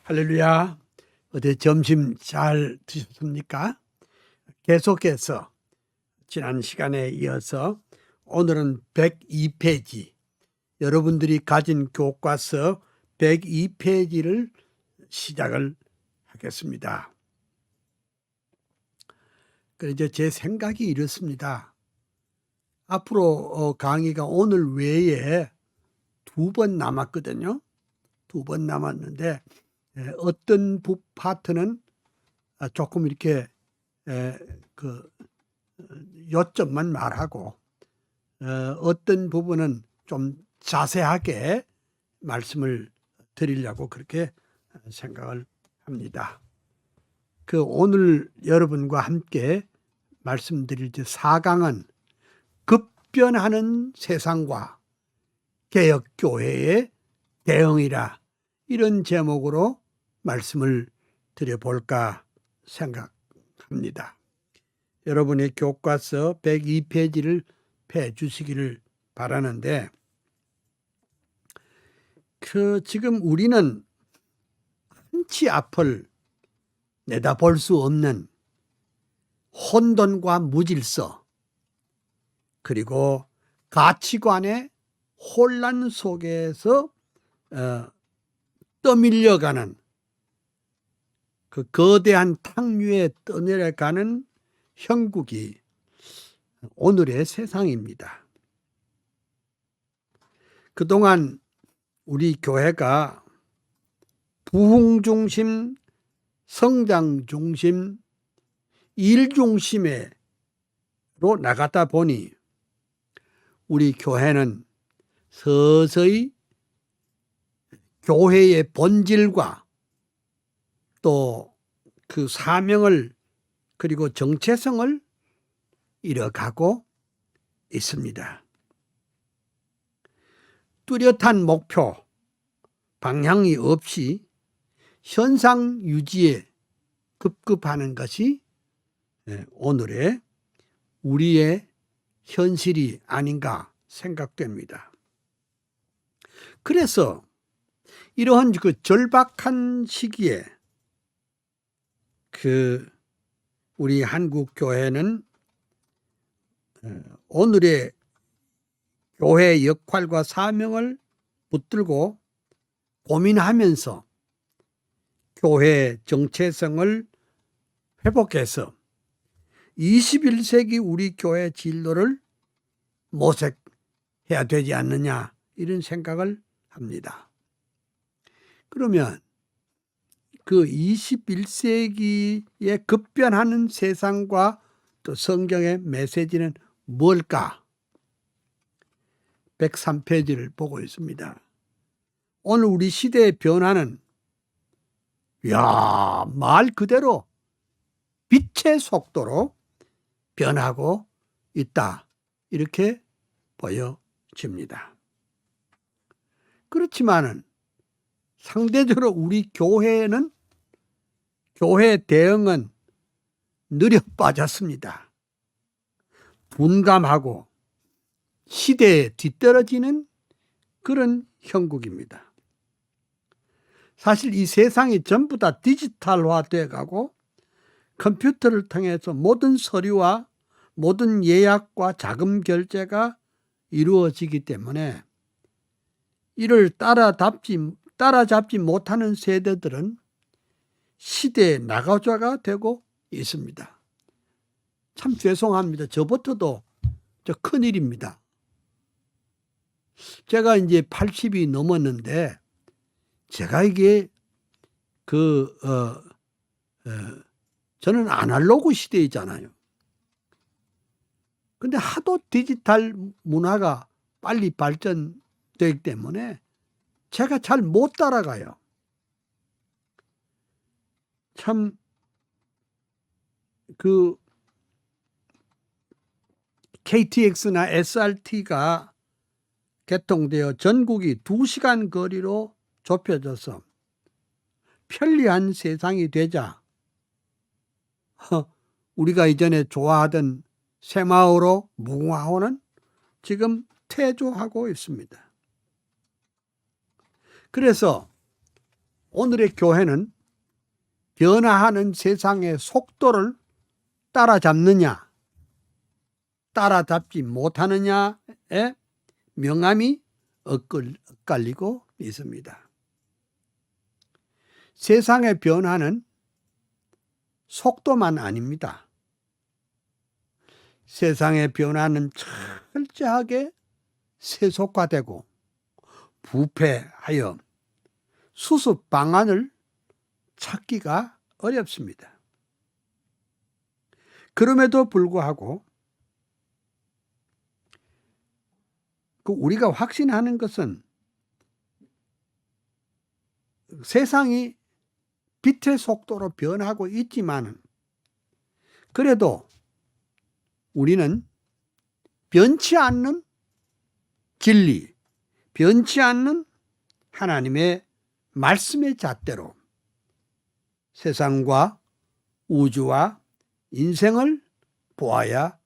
할렐루야. 어제 점심 잘 드셨습니까? 계속해서 지난 시간에 이어서 오늘은 102페이지, 여러분들이 가진 교과서 102페이지를 시작을 하겠습니다. 그래서 제 생각이 이렇습니다. 앞으로 강의가 오늘 외에 2번 남았거든요. 2번 남았는데 어떤 파트는 조금 이렇게 요점만 말하고 어떤 부분은 좀 자세하게 말씀을 드리려고 그렇게 생각을 합니다. 오늘 여러분과 함께 말씀드릴 4강은 급변하는 세상과 개혁교회의 대응이라, 이런 제목으로 말씀을 드려볼까 생각합니다. 여러분의 교과서 102페이지를 펴 주시기를 바라는데, 지금 우리는 한치 앞을 내다볼 수 없는 혼돈과 무질서, 그리고 가치관의 혼란 속에서 떠밀려가는 그 거대한 탕 위에 떠내려가는 형국이 오늘의 세상입니다. 그동안 우리 교회가 부흥 중심, 성장 중심, 일 중심으로 나가다 보니 우리 교회는 서서히 교회의 본질과 또 그 사명을, 그리고 정체성을 잃어가고 있습니다. 뚜렷한 목표, 방향이 없이 현상 유지에 급급하는 것이 오늘의 우리의 현실이 아닌가 생각됩니다. 그래서 이러한 절박한 시기에 우리 한국 교회는 오늘의 교회의 역할과 사명을 붙들고 고민하면서 교회의 정체성을 회복해서 21세기 우리 교회 진로를 모색해야 되지 않느냐, 이런 생각을 합니다. 그러면 21세기에 급변하는 세상과 또 성경의 메시지는 뭘까? 103페이지를 보고 있습니다. 오늘 우리 시대의 변화는 말 그대로 빛의 속도로 변하고 있다, 이렇게 보여집니다. 그렇지만은 상대적으로 우리 교회의 대응은 느려 빠졌습니다. 둔감하고 시대에 뒤떨어지는 그런 형국입니다. 사실 이 세상이 전부 다 디지털화되어 가고 컴퓨터를 통해서 모든 서류와 모든 예약과 자금 결제가 이루어지기 때문에 이를 따라잡지 못하는 세대들은 시대의 나가좌가 되고 있습니다. 참 죄송합니다. 저부터도 큰일입니다. 제가 이제 80이 넘었는데, 제가 이게 저는 아날로그 시대이잖아요. 근데 하도 디지털 문화가 빨리 발전되기 때문에 제가 잘 못 따라가요. 참 KTX나 SRT가 개통되어 전국이 2시간 거리로 좁혀져서 편리한 세상이 되자 우리가 이전에 좋아하던 새마을호, 무궁화호는 지금 퇴조하고 있습니다. 그래서 오늘의 교회는 변화하는 세상의 속도를 따라잡느냐, 따라잡지 못하느냐에 명암이 엇갈리고 있습니다. 세상의 변화는 속도만 아닙니다. 세상의 변화는 철저하게 세속화되고 부패하여 수습 방안을 찾기가 어렵습니다. 그럼에도 불구하고 우리가 확신하는 것은 세상이 빛의 속도로 변하고 있지만 그래도 우리는 변치 않는 진리, 변치 않는 하나님의 말씀의 잣대로 세상과 우주와 인생을 보아야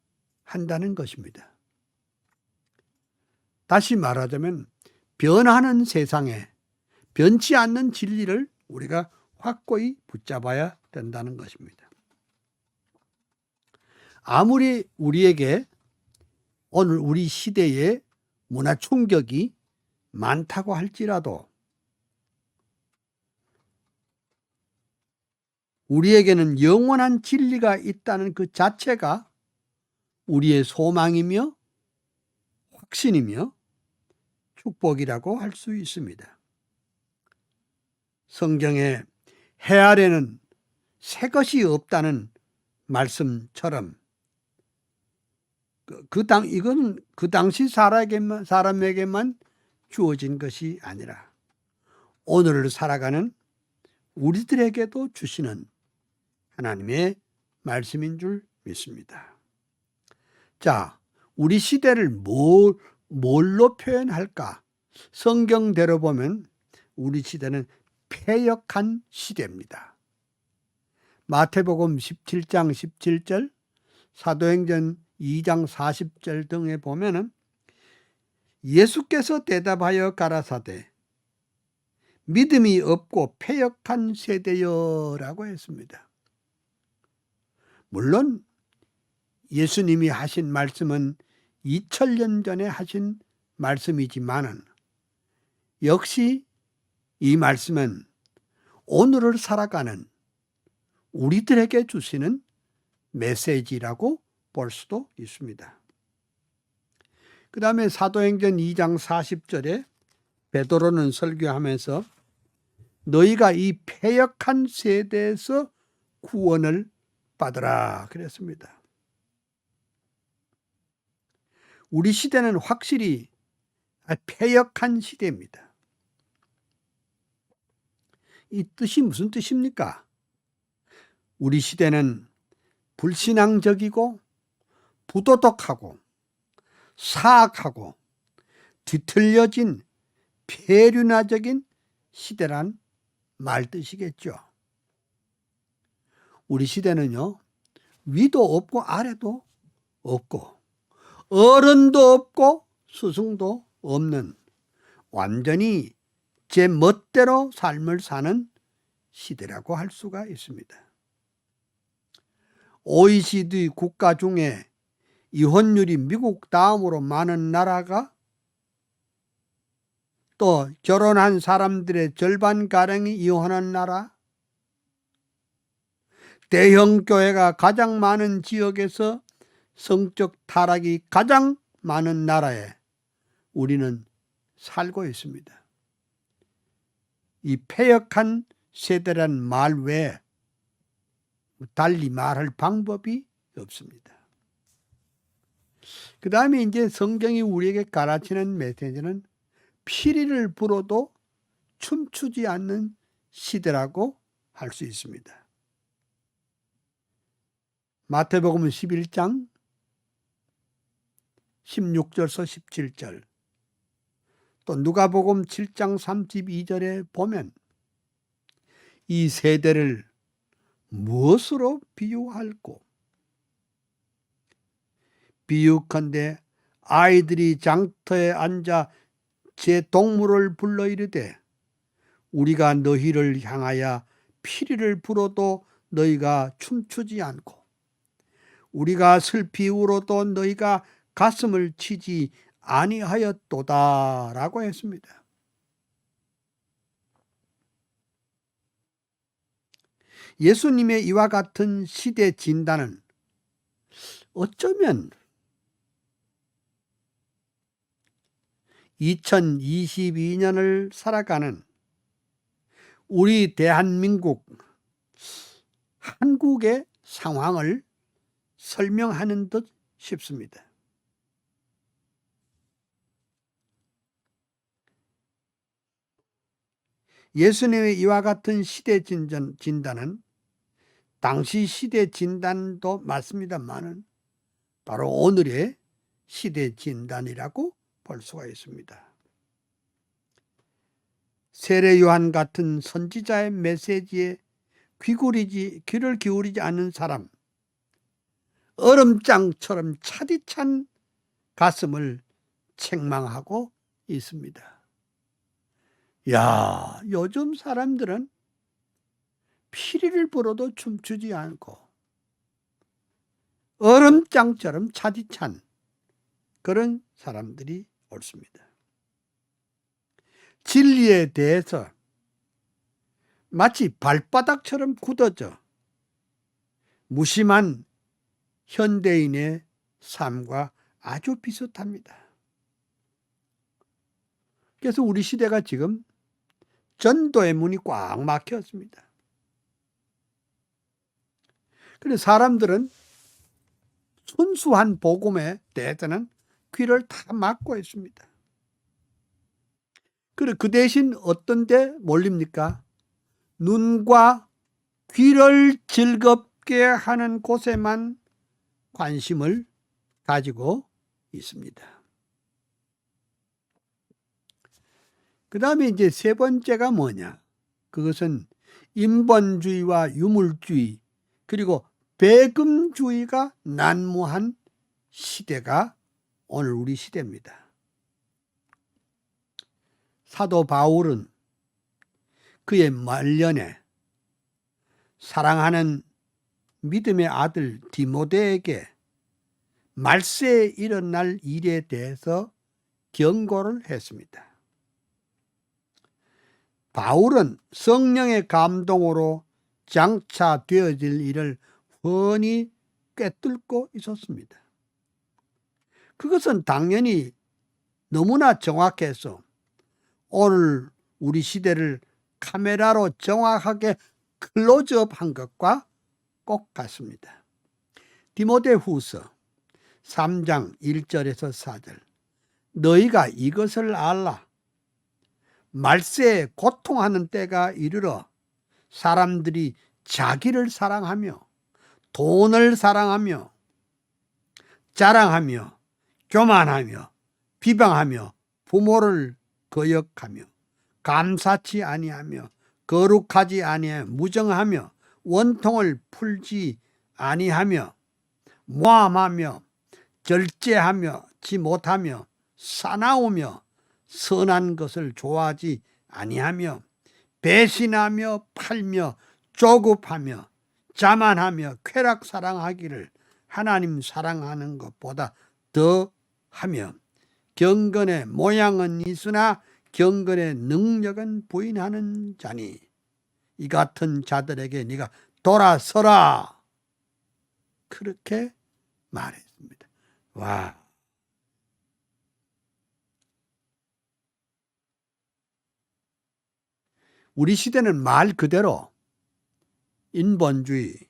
한다는 것입니다. 다시 말하자면 변하는 세상에 변치 않는 진리를 우리가 확고히 붙잡아야 된다는 것입니다. 아무리 우리에게 오늘 우리 시대에 문화 충격이 많다고 할지라도 우리에게는 영원한 진리가 있다는 그 자체가 우리의 소망이며 확신이며 축복이라고 할 수 있습니다. 성경에 해 아래는 새 것이 없다는 말씀처럼 이건 그 당시 사람에게만 주어진 것이 아니라 오늘을 살아가는 우리들에게도 주시는 하나님의 말씀인 줄 믿습니다. 자, 우리 시대를 뭘로 표현할까? 성경대로 보면 우리 시대는 패역한 시대입니다. 마태복음 17장 17절, 사도행전 2장 40절 등에 보면은 예수께서 대답하여 가라사대 믿음이 없고 패역한 세대여라고 했습니다. 물론 예수님이 하신 말씀은 2000년 전에 하신 말씀이지만은 역시 이 말씀은 오늘을 살아가는 우리들에게 주시는 메시지라고 볼 수도 있습니다. 그 다음에 사도행전 2장 40절에 베드로는 설교하면서 너희가 이 패역한 세대에서 구원을 받으라 그랬습니다. 우리 시대는 확실히 패역한 시대입니다. 이 뜻이 무슨 뜻입니까? 우리 시대는 불신앙적이고 부도덕하고 사악하고 뒤틀려진 폐륜화적인 시대란 말뜻이겠죠. 우리 시대는요, 위도 없고 아래도 없고 어른도 없고 스승도 없는 완전히 제 멋대로 삶을 사는 시대라고 할 수가 있습니다. OECD 국가 중에 이혼율이 미국 다음으로 많은 나라가 또 결혼한 사람들의 절반가량이 이혼한 나라, 대형 교회가 가장 많은 지역에서 성적 타락이 가장 많은 나라에 우리는 살고 있습니다. 이 패역한 세대란 말 외에 달리 말할 방법이 없습니다. 그 다음에 이제 성경이 우리에게 가르치는 메시지는 피리를 불어도 춤추지 않는 시대라고 할 수 있습니다. 마태복음 11장 16절에서 17절 또 누가복음 7장 32절에 보면 이 세대를 무엇으로 비유할꼬? 비유컨대 아이들이 장터에 앉아 제 동물을 불러 이르되 우리가 너희를 향하여 피리를 불어도 너희가 춤추지 않고 우리가 슬피 울어도 너희가 가슴을 치지 아니하였도다 라고 했습니다. 예수님의 이와 같은 시대 진단은 어쩌면 2022년을 살아가는 우리 대한민국, 한국의 상황을 설명하는 듯 싶습니다. 예수님의 이와 같은 시대 진단은 당시 시대 진단도 맞습니다만은 바로 오늘의 시대 진단이라고 볼 수가 있습니다. 세례 요한 같은 선지자의 메시지에 귀를 기울이지 않는 사람, 얼음장처럼 차디찬 가슴을 책망하고 있습니다. 야, 요즘 사람들은 피리를 불어도 춤추지 않고 얼음장처럼 차디찬 그런 사람들이 옳습니다. 진리에 대해서 마치 발바닥처럼 굳어져 무심한 현대인의 삶과 아주 비슷합니다. 그래서 우리 시대가 지금 전도의 문이 꽉 막혔습니다. 그래서 사람들은 순수한 복음에 대해서는 귀를 다 막고 있습니다. 그리고 그 대신 어떤 데 몰립니까? 눈과 귀를 즐겁게 하는 곳에만 관심을 가지고 있습니다. 그 다음에 이제 세 번째가 뭐냐? 그것은 인본주의와 유물주의 그리고 배금주의가 난무한 시대가 오늘 우리 시대입니다. 사도 바울은 그의 말년에 사랑하는 믿음의 아들 디모데에게 말세에 일어날 일에 대해서 경고를 했습니다. 바울은 성령의 감동으로 장차 되어질 일을 훤히 꿰뚫고 있었습니다. 그것은 당연히 너무나 정확해서 오늘 우리 시대를 카메라로 정확하게 클로즈업한 것과 꼭 같습니다. 디모데후서 3장 1절에서 4절 너희가 이것을 알라. 말세에 고통하는 때가 이르러 사람들이 자기를 사랑하며 돈을 사랑하며 자랑하며 교만하며 비방하며 부모를 거역하며 감사치 아니하며 거룩하지 아니하며 무정하며 원통을 풀지 아니하며 모함하며 절제하며 지 못하며 사나우며 선한 것을 좋아하지 아니하며 배신하며 팔며 조급하며 자만하며 쾌락 사랑하기를 하나님 사랑하는 것보다 더 하며 경건의 모양은 있으나 경건의 능력은 부인하는 자니 이 같은 자들에게 네가 돌아서라 그렇게 말했습니다. 와, 우리 시대는 말 그대로 인본주의,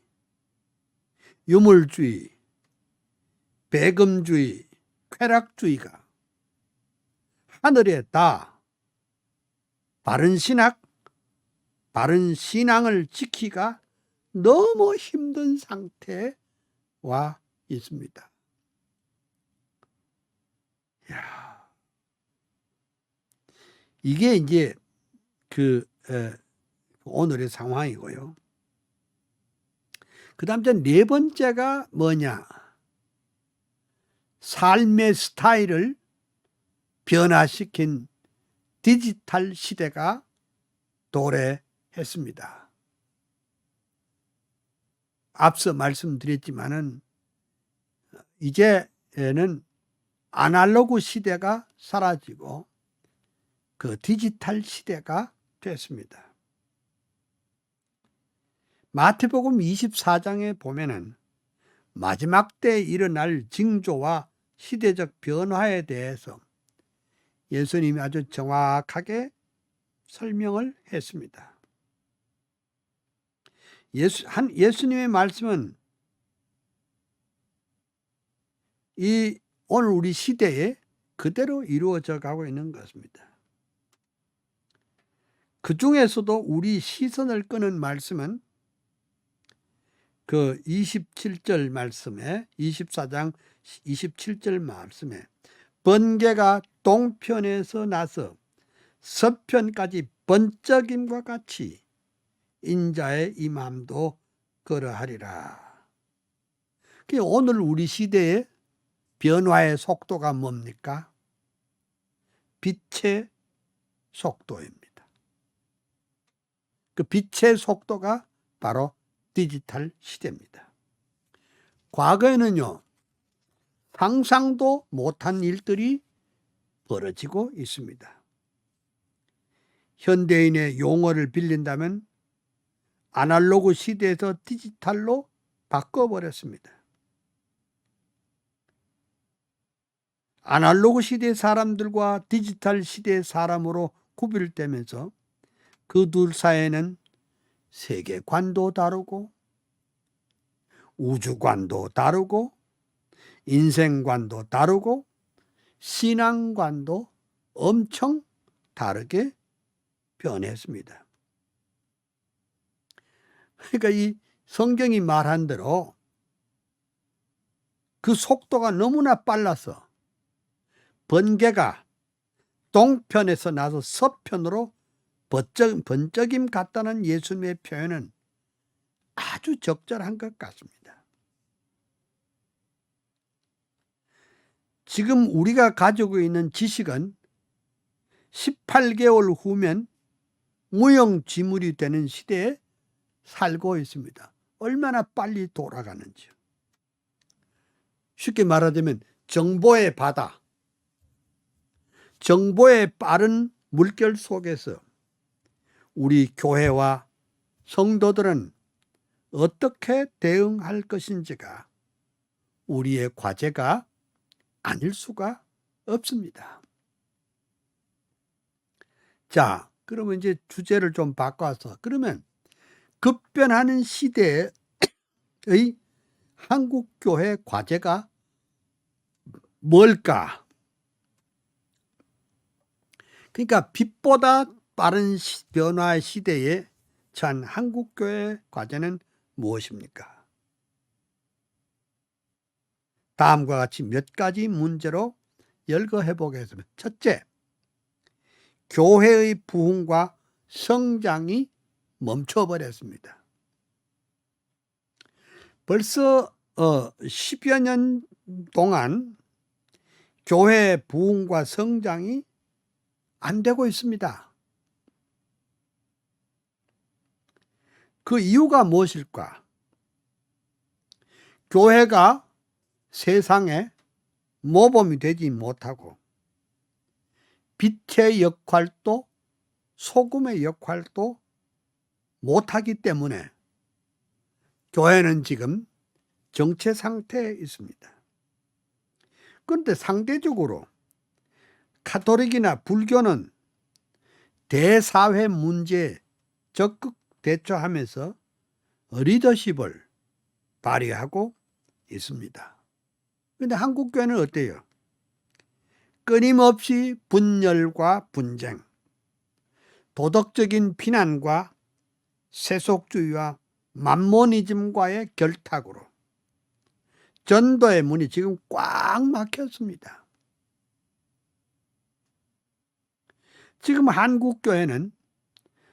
유물주의, 배금주의, 쾌락주의가 하늘에 다 바른 신앙을 지키기가 너무 힘든 상태에 와 있습니다. 야, 이게 이제 오늘의 상황이고요. 그 다음 네 번째가 뭐냐? 삶의 스타일을 변화시킨 디지털 시대가 도래했습니다. 앞서 말씀드렸지만은 이제는 아날로그 시대가 사라지고 그 디지털 시대가 됐습니다. 마태복음 24장에 보면은 마지막 때에 일어날 징조와 시대적 변화에 대해서 예수님이 아주 정확하게 설명을 했습니다. 예수님의 말씀은 이 오늘 우리 시대에 그대로 이루어져 가고 있는 것입니다. 그 중에서도 우리 시선을 끄는 말씀은 그 27절 말씀에 24장 27절 말씀에 번개가 동편에서 나서 서편까지 번쩍임과 같이 인자의 임함도 그러하리라. 오늘 우리 시대의 변화의 속도가 뭡니까? 빛의 속도입니다. 그 빛의 속도가 바로 디지털 시대입니다. 과거에는요, 상상도 못한 일들이 벌어지고 있습니다. 현대인의 용어를 빌린다면 아날로그 시대에서 디지털로 바꿔버렸습니다. 아날로그 시대 사람들과 디지털 시대 사람으로 구별되면서 그 둘 사이에는 세계관도 다르고 우주관도 다르고 인생관도 다르고 신앙관도 엄청 다르게 변했습니다. 그러니까 이 성경이 말한 대로 그 속도가 너무나 빨라서 번개가 동편에서 나서 서편으로 번쩍임 같다는 예수님의 표현은 아주 적절한 것 같습니다. 지금 우리가 가지고 있는 지식은 18개월 후면 무용지물이 되는 시대에 살고 있습니다. 얼마나 빨리 돌아가는지요. 쉽게 말하자면 정보의 바다, 정보의 빠른 물결 속에서 우리 교회와 성도들은 어떻게 대응할 것인지가 우리의 과제가 아닐 수가 없습니다. 자, 그러면 이제 주제를 좀 바꿔서 그러면 급변하는 시대의 한국교회 과제가 뭘까? 그러니까 빛보다 빠른 변화의 시대에 처한 한국교회 과제는 무엇입니까? 다음과 같이 몇 가지 문제로 열거해 보겠습니다. 첫째, 교회의 부흥과 성장이 멈춰버렸습니다. 벌써 10여 년 동안 교회 부흥과 성장이 안 되고 있습니다. 그 이유가 무엇일까? 교회가 세상에 모범이 되지 못하고 빛의 역할도 소금의 역할도 못하기 때문에 교회는 지금 정체 상태에 있습니다. 그런데 상대적으로 카톨릭이나 불교는 대사회 문제에 적극 대처하면서 리더십을 발휘하고 있습니다. 그런데 한국교회는 어때요? 끊임없이 분열과 분쟁, 도덕적인 비난과 세속주의와 만모니즘과의 결탁으로 전도의 문이 지금 꽉 막혔습니다. 지금 한국교회는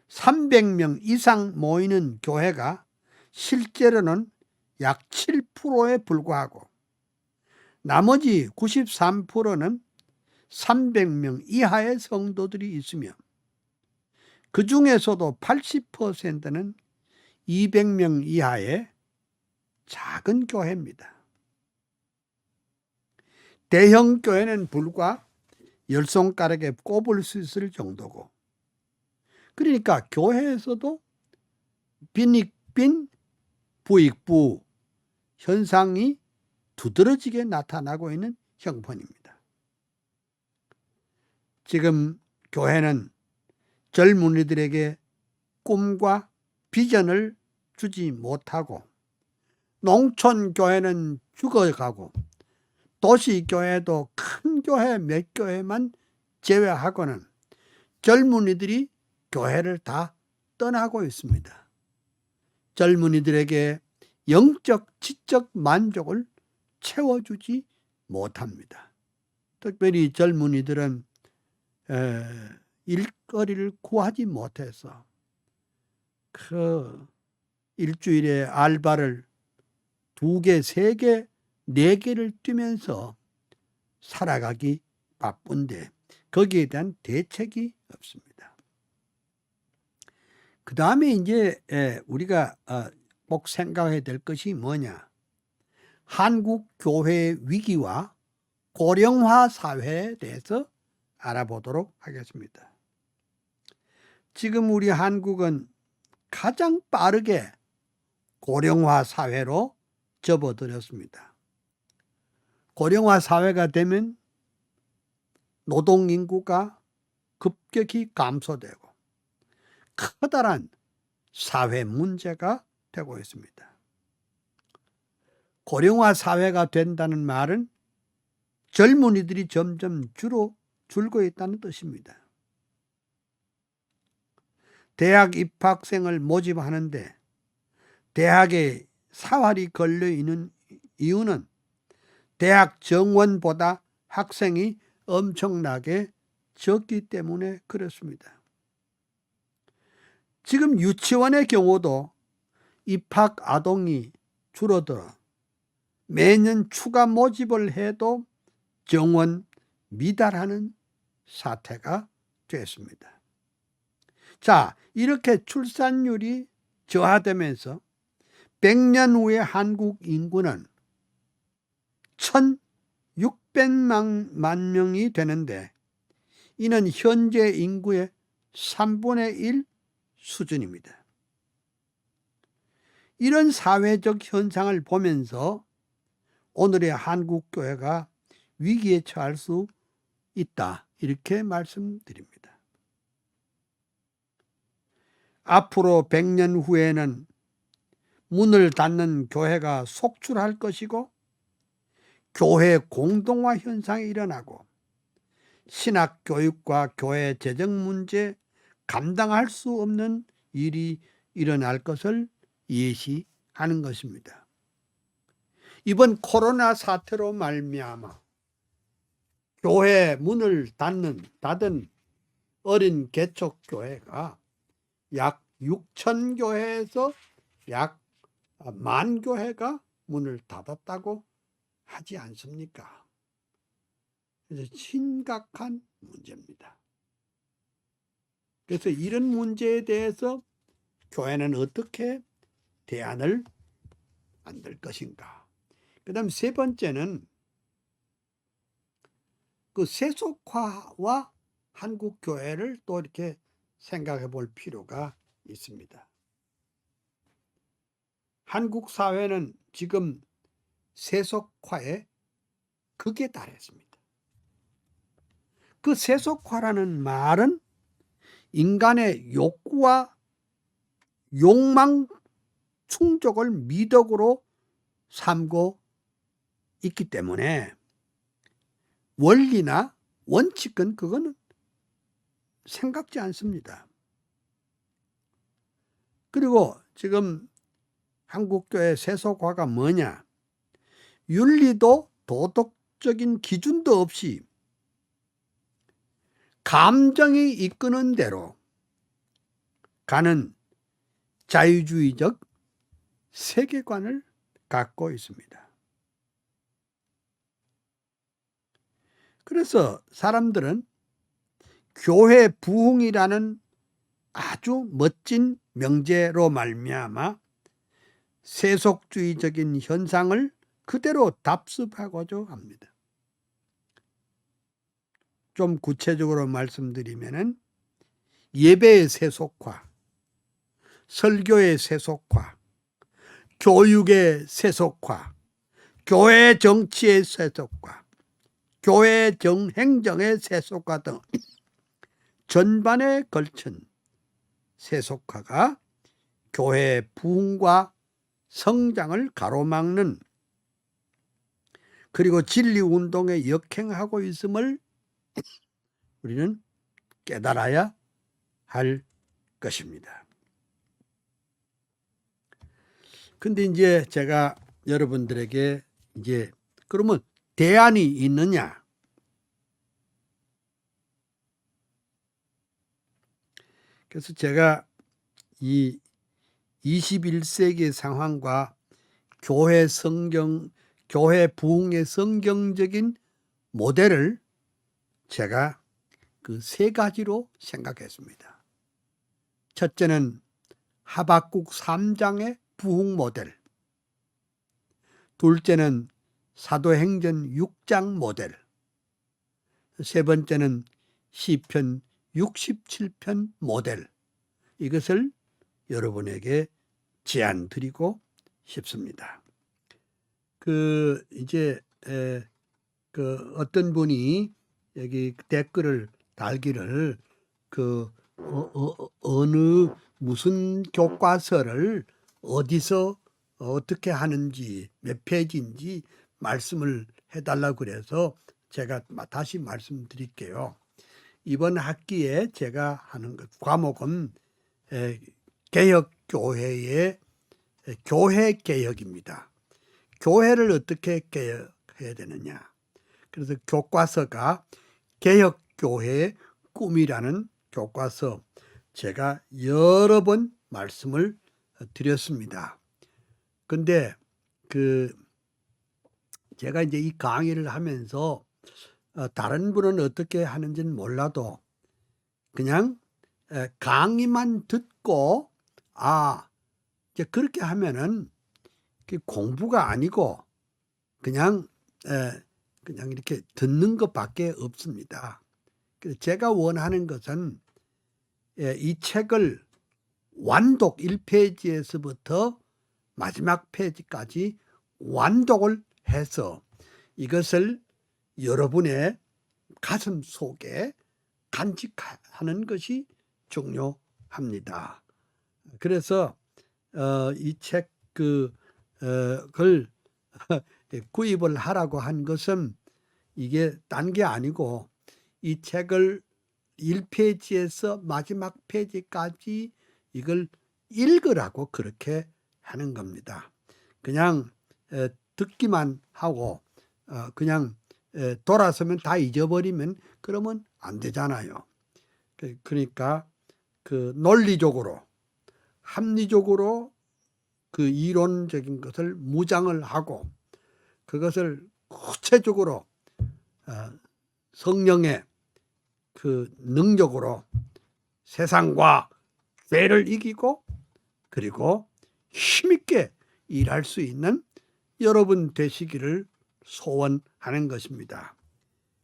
300명 이상 모이는 교회가 실제로는 약 7%에 불과하고 나머지 93%는 300명 이하의 성도들이 있으며 그 중에서도 80%는 200명 이하의 작은 교회입니다. 대형 교회는 불과 10손가락에 꼽을 수 있을 정도고, 그러니까 교회에서도 빈익빈 부익부 현상이 두드러지게 나타나고 있는 형편입니다. 지금 교회는 젊은이들에게 꿈과 비전을 주지 못하고, 농촌 교회는 죽어가고, 도시 교회도 큰 교회 몇 교회만 제외하고는 젊은이들이 교회를 다 떠나고 있습니다. 젊은이들에게 영적, 지적 만족을 채워주지 못합니다. 특별히 젊은이들은 일거리를 구하지 못해서 그 일주일에 알바를 2개, 3개, 4개를 뛰면서 살아가기 바쁜데 거기에 대한 대책이 없습니다. 그 다음에 이제 우리가 꼭 생각해야 될 것이 뭐냐? 한국 교회의 위기와 고령화 사회에 대해서 알아보도록 하겠습니다. 지금 우리 한국은 가장 빠르게 고령화 사회로 접어들었습니다. 고령화 사회가 되면 노동인구가 급격히 감소되고 커다란 사회 문제가 되고 있습니다. 고령화 사회가 된다는 말은 젊은이들이 점점 줄고 있다는 뜻입니다. 대학 입학생을 모집하는데 대학에 사활이 걸려 있는 이유는 대학 정원보다 학생이 엄청나게 적기 때문에 그렇습니다. 지금 유치원의 경우도 입학 아동이 줄어들어 매년 추가 모집을 해도 정원 미달하는 사태가 됐습니다. 자, 이렇게 출산율이 저하되면서 100년 후에 한국 인구는 1,600만 명이 되는데 이는 현재 인구의 3분의 1 수준입니다. 이런 사회적 현상을 보면서 오늘의 한국 교회가 위기에 처할 수 있다, 이렇게 말씀드립니다. 앞으로 100년 후에는 문을 닫는 교회가 속출할 것이고 교회 공동화 현상이 일어나고 신학 교육과 교회 재정 문제 감당할 수 없는 일이 일어날 것을 예시하는 것입니다. 이번 코로나 사태로 말미암아 교회 문을 닫은 어린 개척교회가 약 6천 교회에서 약 1만 교회가 문을 닫았다고 하지 않습니까? 그래서 심각한 문제입니다. 그래서 이런 문제에 대해서 교회는 어떻게 대안을 만들 것인가? 그 다음 세 번째는 그 세속화와 한국 교회를 또 이렇게 생각해 볼 필요가 있습니다. 한국 사회는 지금 세속화의 극에 달했습니다. 그 세속화라는 말은 인간의 욕구와 욕망 충족을 미덕으로 삼고 있기 때문에 원리나 원칙은 그거는 생각지 않습니다. 그리고 지금 한국교회 세속화가 뭐냐? 윤리도 도덕적인 기준도 없이 감정이 이끄는 대로 가는 자유주의적 세계관을 갖고 있습니다. 그래서 사람들은 교회 부흥이라는 아주 멋진 명제로 말미암아 세속주의적인 현상을 그대로 답습하고자 합니다. 좀 구체적으로 말씀드리면은 예배의 세속화, 설교의 세속화, 교육의 세속화, 교회 정치의 세속화, 교회 행정의 세속화 등 전반에 걸친 세속화가 교회의 부흥과 성장을 가로막는, 그리고 진리운동에 역행하고 있음을 우리는 깨달아야 할 것입니다. 근데 이제 제가 여러분들에게 이제 그러면 대안이 있느냐? 그래서 제가 이 21세기 상황과 교회 부흥의 성경적인 모델을 제가 그 세 가지로 생각했습니다. 첫째는 하박국 3장의 부흥 모델, 둘째는 사도행전 6장 모델, 세 번째는 시편 67편 모델, 이것을 여러분에게 제안 드리고 싶습니다. 이제 어떤 분이 여기 댓글을 달기를 어느 무슨 교과서를 어디서 어떻게 하는지 몇 페이지인지 말씀을 해달라고 그래서 제가 다시 말씀드릴게요. 이번 학기에 제가 하는 과목은 개혁교회의 교회 개혁입니다. 교회를 어떻게 개혁해야 되느냐. 그래서 교과서가 개혁교회의 꿈이라는 교과서, 제가 여러 번 말씀을 드렸습니다. 근데 제가 이제 이 강의를 하면서 다른 분은 어떻게 하는지는 몰라도 그냥 강의만 듣고 이제 그렇게 하면은 공부가 아니고 그냥 이렇게 듣는 것밖에 없습니다. 그래서 제가 원하는 것은 이 책을 완독 1페이지에서부터 마지막 페이지까지 완독을 해서 이것을 여러분의 가슴 속에 간직하는 것이 중요합니다. 그래서 이 책을 구입을 하라고 한 것은 이게 딴 게 아니고 이 책을 1페이지에서 마지막 페이지까지 이걸 읽으라고 그렇게 하는 겁니다. 그냥 듣기만 하고 그냥 돌아서면 다 잊어버리면 그러면 안 되잖아요. 그러니까 논리적으로 합리적으로 이론적인 것을 무장을 하고 그것을 구체적으로 성령의 능력으로 세상과 죄를 이기고 그리고 힘있게 일할 수 있는 여러분 되시기를 소원하는 것입니다.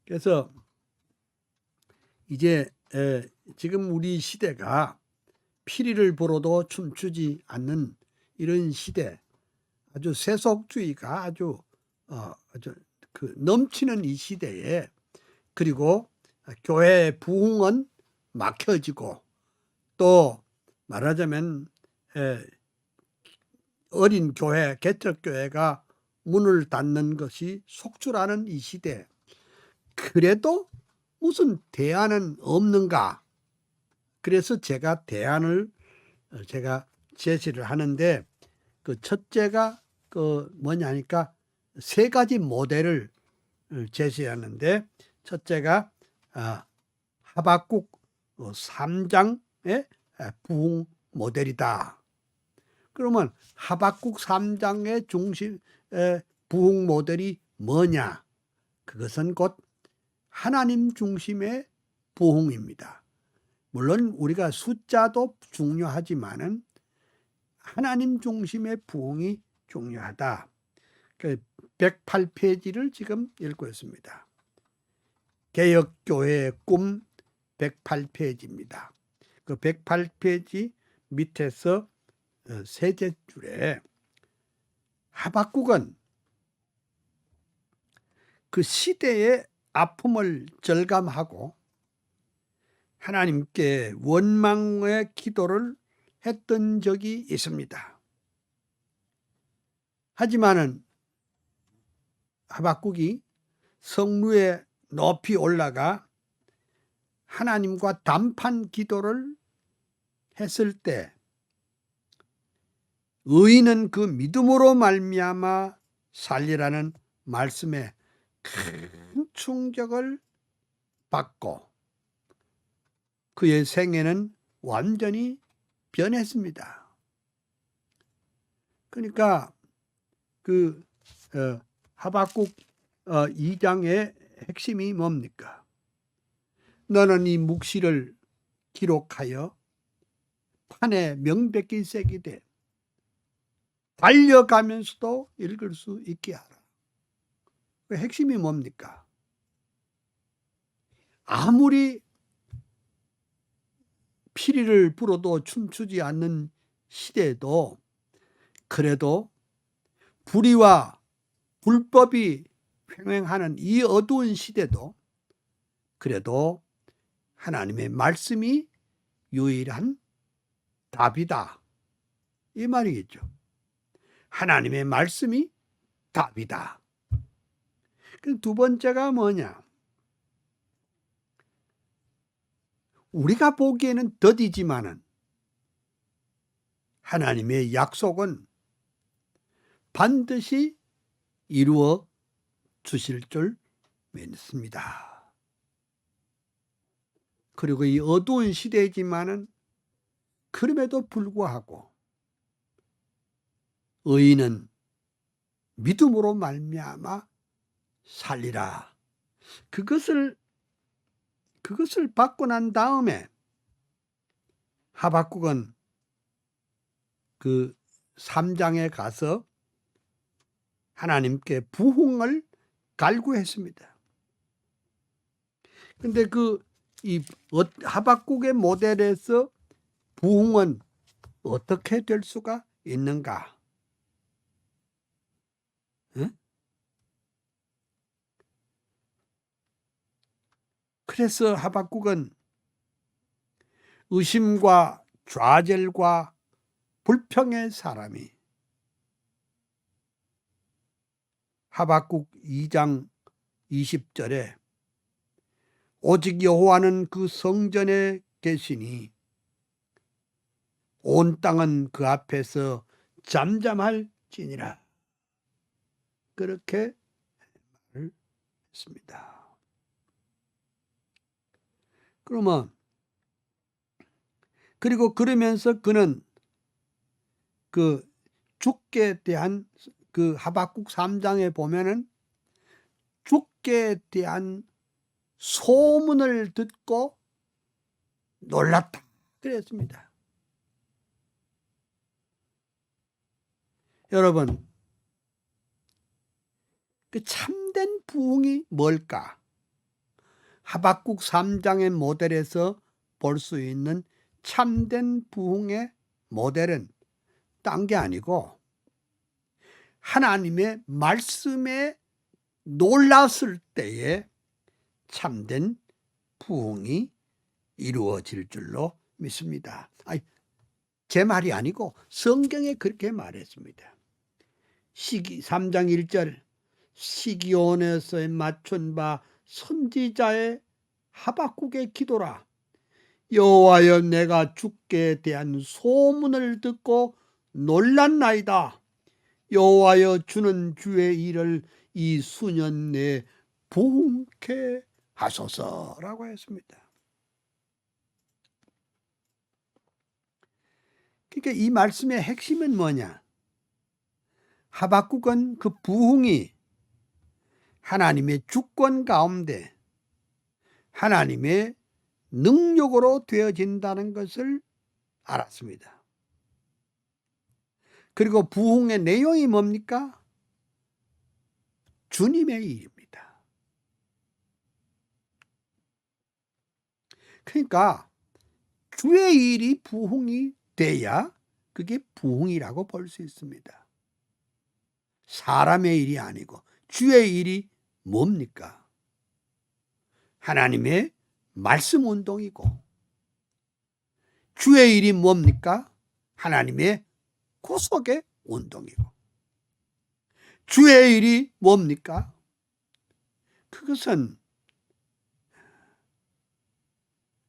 그래서 이제 지금 우리 시대가 피리를 불어도 춤추지 않는 이런 시대, 아주 세속주의가 아주 넘치는 이 시대에, 그리고 교회의 부흥은 막혀지고 또 말하자면 어린 교회, 개척교회가 문을 닫는 것이 속출하는 이 시대, 그래도 무슨 대안은 없는가? 그래서 제가 대안을 제시를 하는데 첫째가 뭐냐니까 세 가지 모델을 제시하는데, 첫째가 하박국 3장의 부흥 모델이다. 그러면 하박국 3장의 중심 부흥 모델이 뭐냐? 그것은 곧 하나님 중심의 부흥입니다. 물론 우리가 숫자도 중요하지만은 하나님 중심의 부흥이 중요하다. 108페이지를 지금 읽고 있습니다. 개혁교회의 꿈 108페이지입니다. 그 108페이지 밑에서 셋째 줄에 하박국은 그 시대의 아픔을 절감하고 하나님께 원망의 기도를 했던 적이 있습니다. 하지만은 하박국이 성루에 높이 올라가 하나님과 단판 기도를 했을 때 의인은 그 믿음으로 말미암아 살리라는 말씀에 큰 충격을 받고 그의 생애는 완전히 변했습니다. 그러니까 그 하박국 2장의 핵심이 뭡니까? 너는 이 묵시를 기록하여 판에 명백히 새기되 달려가면서도 읽을 수 있게 하라. 그 핵심이 뭡니까? 아무리 피리를 불어도 춤추지 않는 시대에도 그래도 불의와 불법이 횡행하는 이 어두운 시대도 그래도 하나님의 말씀이 유일한 답이다. 이 말이겠죠. 하나님의 말씀이 답이다. 두 번째가 뭐냐? 우리가 보기에는 더디지만은 하나님의 약속은 반드시 이루어 주실 줄 믿습니다. 그리고 이 어두운 시대이지만은 그럼에도 불구하고 의인은 믿음으로 말미암아 살리라. 그것을 받고 난 다음에 하박국은 그 3장에 가서 하나님께 부흥을 갈구했습니다. 근데 이 하박국의 모델에서 부흥은 어떻게 될 수가 있는가? 응? 그래서 하박국은 의심과 좌절과 불평의 사람이 하박국 2장 20절에 오직 여호와는 그 성전에 계시니 온 땅은 그 앞에서 잠잠할지니라. 그렇게 말을 했습니다. 그리고 그러면서 그는 그 죽게 대한 그 하박국 3장에 보면은 죽게 대한 소문을 듣고 놀랐다. 그랬습니다. 여러분, 그 참된 부흥이 뭘까? 하박국 3장의 모델에서 볼 수 있는 참된 부흥의 모델은 딴 게 아니고 하나님의 말씀에 놀랐을 때에 참된 부흥이 이루어질 줄로 믿습니다. 제 말이 아니고 성경에 그렇게 말했습니다. 3장 1절 시기온에서 맞춘 바 선지자의 하박국의 기도라. 여호와여 내가 죽게 대한 소문을 듣고 놀랐나이다. 여호와여 주는 주의 일을 이 수년 내에 부흥케 하소서라고 했습니다. 그러니까 이 말씀의 핵심은 뭐냐? 하박국은 그 부흥이 하나님의 주권 가운데 하나님의 능력으로 되어진다는 것을 알았습니다. 그리고 부흥의 내용이 뭡니까? 주님의 일입니다. 그러니까 주의 일이 부흥이 돼야 그게 부흥이라고 볼 수 있습니다. 사람의 일이 아니고 주의 일이 뭡니까? 하나님의 말씀 운동이고, 주의 일이 뭡니까? 하나님의 구속의 운동이고, 주의 일이 뭡니까? 그것은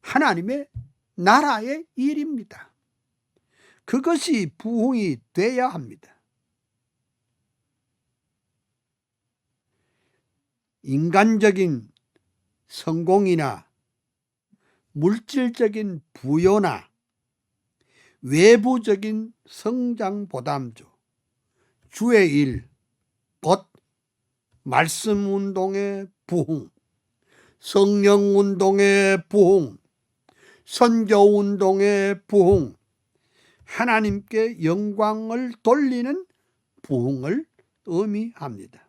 하나님의 나라의 일입니다. 그것이 부흥이 돼야 합니다. 인간적인 성공이나 물질적인 부여나 외부적인 성장보다도 주의 일, 곧 말씀운동의 부흥, 성령운동의 부흥, 선교운동의 부흥, 하나님께 영광을 돌리는 부흥을 의미합니다.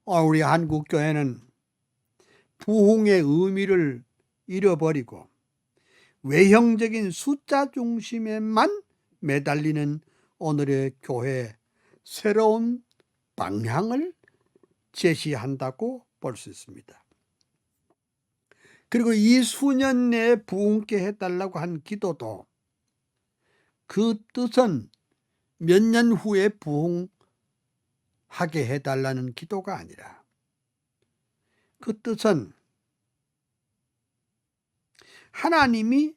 우리 한국교회는 부흥의 의미를 잃어버리고 외형적인 숫자 중심에만 매달리는 오늘의 교회의 새로운 방향을 제시한다고 볼 수 있습니다. 그리고 이 수년 내에 부흥케 해달라고 한 기도도 그 뜻은 몇 년 후에 부흥하게 해달라는 기도가 아니라, 그 뜻은 하나님의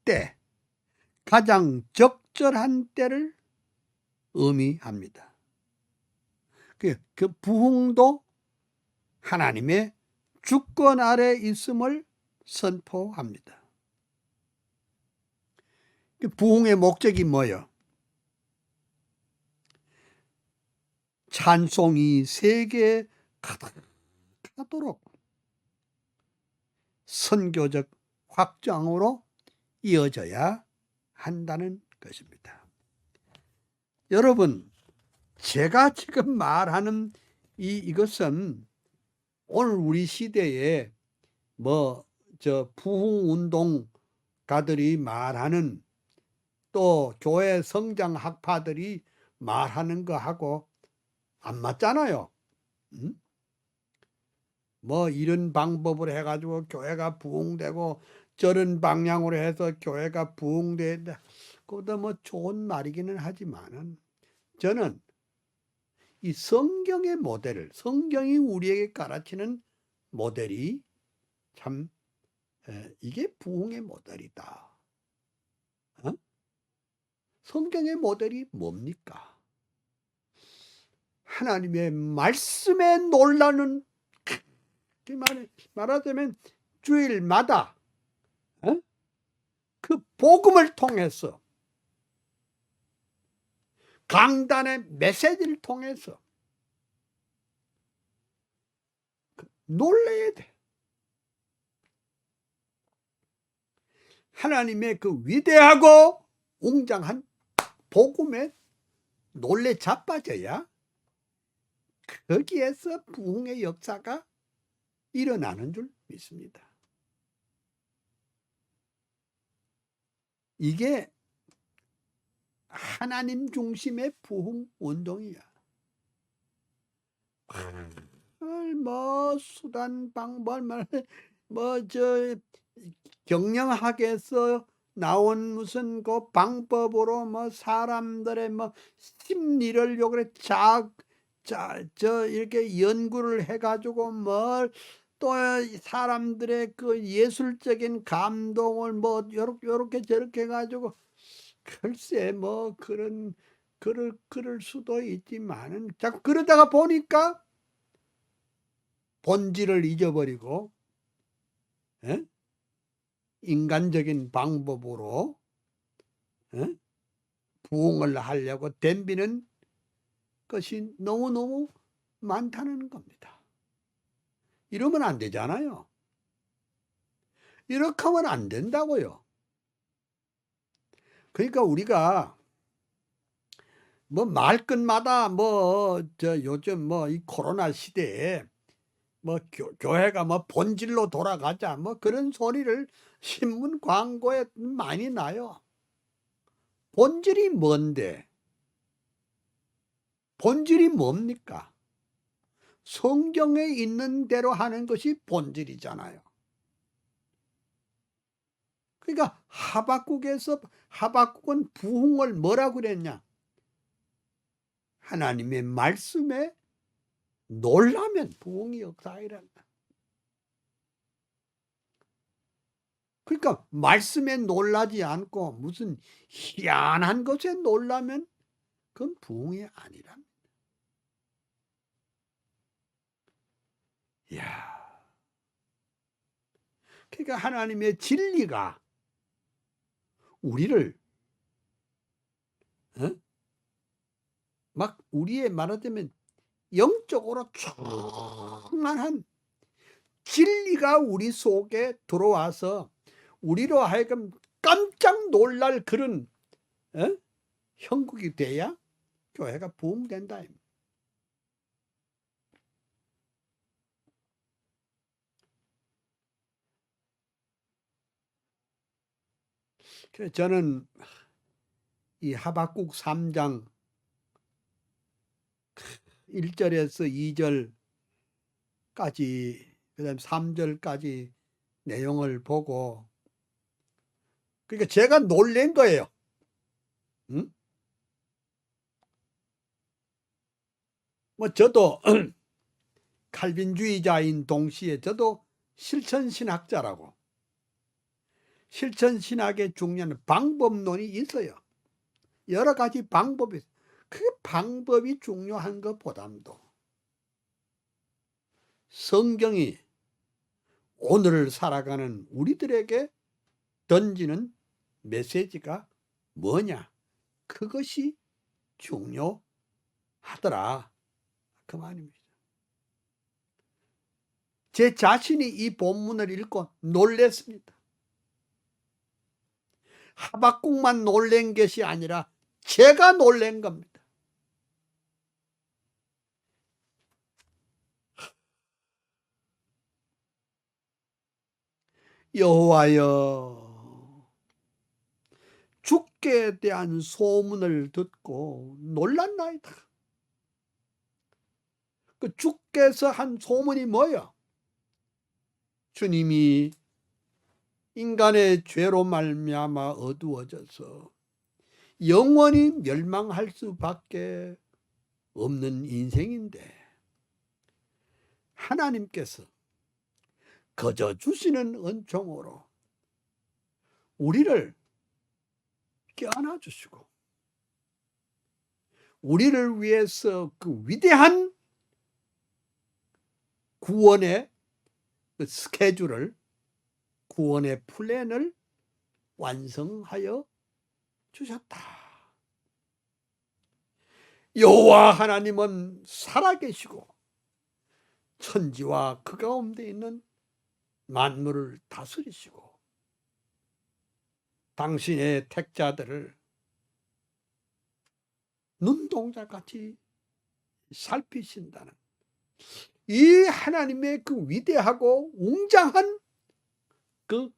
때, 가장 적절한 때를 의미합니다. 그 부흥도 하나님의 주권 아래 있음을 선포합니다. 부흥의 목적이 뭐예요? 찬송이 세계에 가득하도록 선교적 확장으로 이어져야 한다는 것입니다. 여러분, 제가 지금 말하는 이것은 오늘 우리 시대에 부흥 운동가들이 말하는, 또 교회 성장 학파들이 말하는 거하고 안 맞잖아요. 이런 방법을 해가지고 교회가 부흥되고 저런 방향으로 해서 교회가 부흥된다. 그것도 좋은 말이기는 하지만은, 저는 이 성경의 모델을, 성경이 우리에게 가르치는 모델이 참 이게 부흥의 모델이다. 성경의 모델이 뭡니까? 하나님의 말씀에 놀라는, 말하자면 주일마다 그 복음을 통해서, 강단의 메시지를 통해서 놀라야 돼. 하나님의 그 위대하고 웅장한 복음에 놀래 자빠져야 거기에서 부흥의 역사가 일어나는 줄 믿습니다. 이게 하나님 중심의 부흥 운동이야. 수단 방법 경영학에서 나온 무슨 그 방법으로 사람들의 심리를 요구해 이렇게 연구를 해가지고 또 사람들의 그 예술적인 감동을 요렇게 저렇게 해가지고, 글쎄 그럴 수도 있지만은, 자꾸 그러다가 보니까 본질을 잊어버리고 인간적인 방법으로 부흥을 하려고 덤비는 것이 너무너무 많다는 겁니다. 이러면 안 되잖아요. 이렇게 하면 안 된다고요. 그러니까 우리가 뭐 말끝마다 뭐 요즘 뭐 이 코로나 시대에 뭐 교회가 뭐 본질로 돌아가자 뭐 그런 소리를 신문 광고에 많이 나요. 본질이 뭔데? 본질이 뭡니까? 성경에 있는 대로 하는 것이 본질이잖아요. 그러니까 하박국은 부흥을 뭐라고 그랬냐? 하나님의 말씀에 놀라면 부흥이 역사이란다. 그러니까 말씀에 놀라지 않고 무슨 희한한 것에 놀라면 그건 부흥이 아니랍니다. 이야. 그러니까 하나님의 진리가 우리를 어? 막 우리의 말하자면 영적으로 충만한 진리가 우리 속에 들어와서 우리로 하여금 깜짝 놀랄 그런 형국이 돼야 교회가 부흥된다. 그래서 저는 이 하박국 3장 1절에서 2절까지 그다음 3절까지 내용을 보고 그러니까 제가 놀란 거예요. 응? 뭐 저도 칼빈주의자인 동시에 저도 실천신학자라고 실천신학의 중요한 방법론이 있어요. 여러 가지 방법이 그 방법이 중요한 것보다도 성경이 오늘을 살아가는 우리들에게 던지는 메시지가 뭐냐? 그것이 중요하더라. 그 말입니다. 제 자신이 이 본문을 읽고 놀랐습니다. 하박국만 놀란 것이 아니라 제가 놀란 겁니다. 여호와여, 주께 대한 소문을 듣고 놀랐나이다. 그 주께서 한 소문이 뭐예요? 주님이 인간의 죄로 말미암아 어두워져서 영원히 멸망할 수밖에 없는 인생인데 하나님께서 거저 주시는 은총으로 우리를 껴안아 주시고 우리를 위해서 그 위대한 구원의 그 스케줄을 구원의 플랜을 완성하여 주셨다. 여호와 하나님은 살아계시고 천지와 그 가운데 있는 만물을 다스리시고 당신의 택자들을 눈동자같이 살피신다는 이 하나님의 그 위대하고 웅장한 그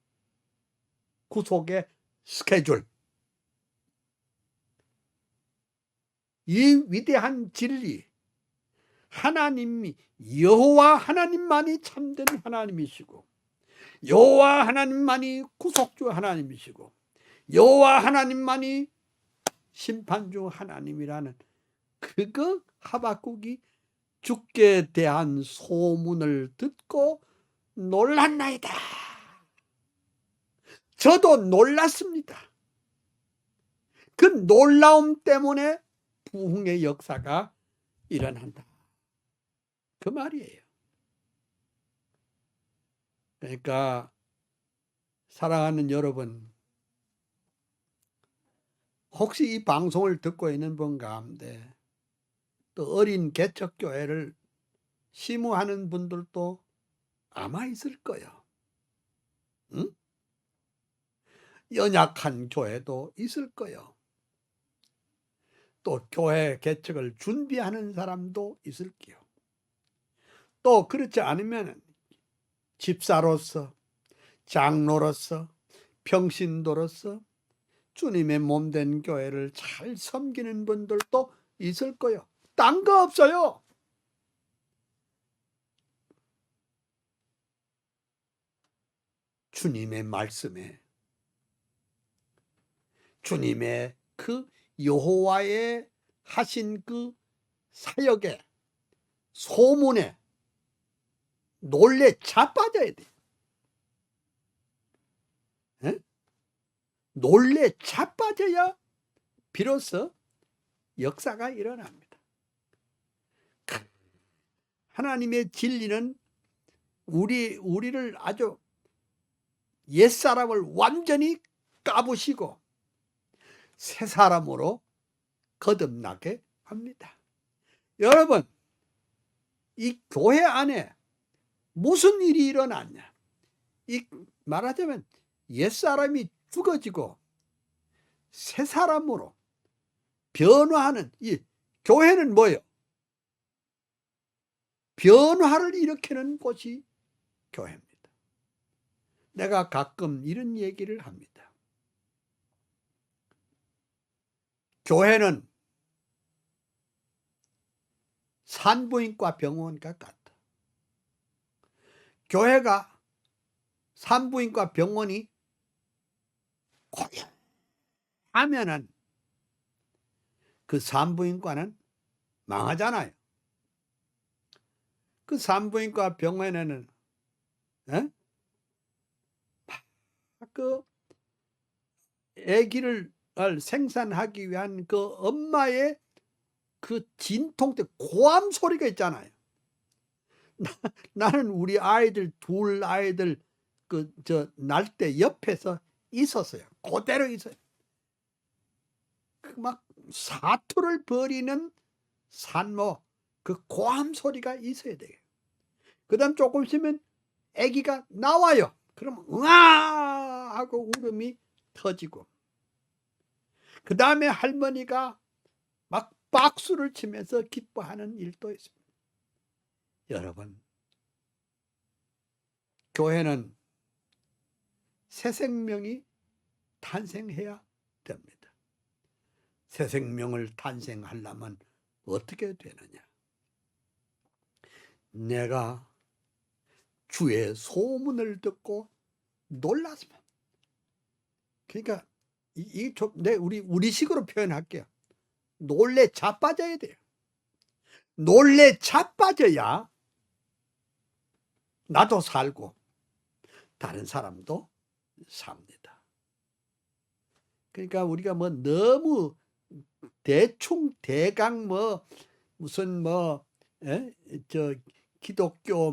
구속의 스케줄, 이 위대한 진리, 하나님이 여호와 하나님만이 참된 하나님이시고 여호와 하나님만이 구속주 하나님이시고 여호와 하나님만이 심판주 하나님이라는 그거 하박국이 주께 대한 소문을 듣고 놀랐나이다. 저도 놀랐습니다. 그 놀라움 때문에 부흥의 역사가 일어난다. 그 말이에요. 그러니까 사랑하는 여러분, 혹시 이 방송을 듣고 있는 분 가운데 또 어린 개척교회를 심우하는 분들도 아마 있을 거예요. 응? 연약한 교회도 있을 거예요. 또 교회 개척을 준비하는 사람도 있을 거예요. 또 그렇지 않으면 집사로서, 장로로서, 평신도로서 주님의 몸된 교회를 잘 섬기는 분들도 있을 거예요. 딴 거 없어요. 주님의 말씀에, 주님의 그 여호와의 하신 그 사역에, 소문에 놀래 자빠져야 돼. 에? 놀래 자빠져야 비로소 역사가 일어납니다. 하나님의 진리는 우리를 아주 옛사람을 완전히 까부시고 새 사람으로 거듭나게 합니다. 여러분, 이 교회 안에 무슨 일이 일어났냐? 이 말하자면 옛사람이 죽어지고 새 사람으로 변화하는 이 교회는 뭐예요? 변화를 일으키는 곳이 교회입니다. 내가 가끔 이런 얘기를 합니다. 교회는 산부인과 병원과 같다. 교회가 산부인과 병원이 고요하면은 그 산부인과는 망하잖아요. 그 산부인과 병원에는 그 아기를 생산하기 위한 그 엄마의 그 진통때 고함 소리가 있잖아요. 나는 우리 아이들 둘 아이들 날 때 옆에서 있었어요. 그대로 있어요. 막 사투를 벌이는 산모 그 고함 소리가 있어야 돼요. 그다음 조금 있으면 아기가 나와요. 그러면 으아 하고 울음이 터지고, 그 다음에 할머니가 막 박수를 치면서 기뻐하는 일도 있습니다. 여러분, 교회는 새 생명이 탄생해야 됩니다. 새 생명을 탄생하려면 어떻게 되느냐? 내가 주의 소문을 듣고 놀랐습니다. 그러니까 우리식으로 표현할게요. 놀래 자빠져야 돼요. 놀래 자빠져야 나도 살고 다른 사람도 삽니다. 그러니까 우리가 뭐 너무 대충 대강 무슨 기독교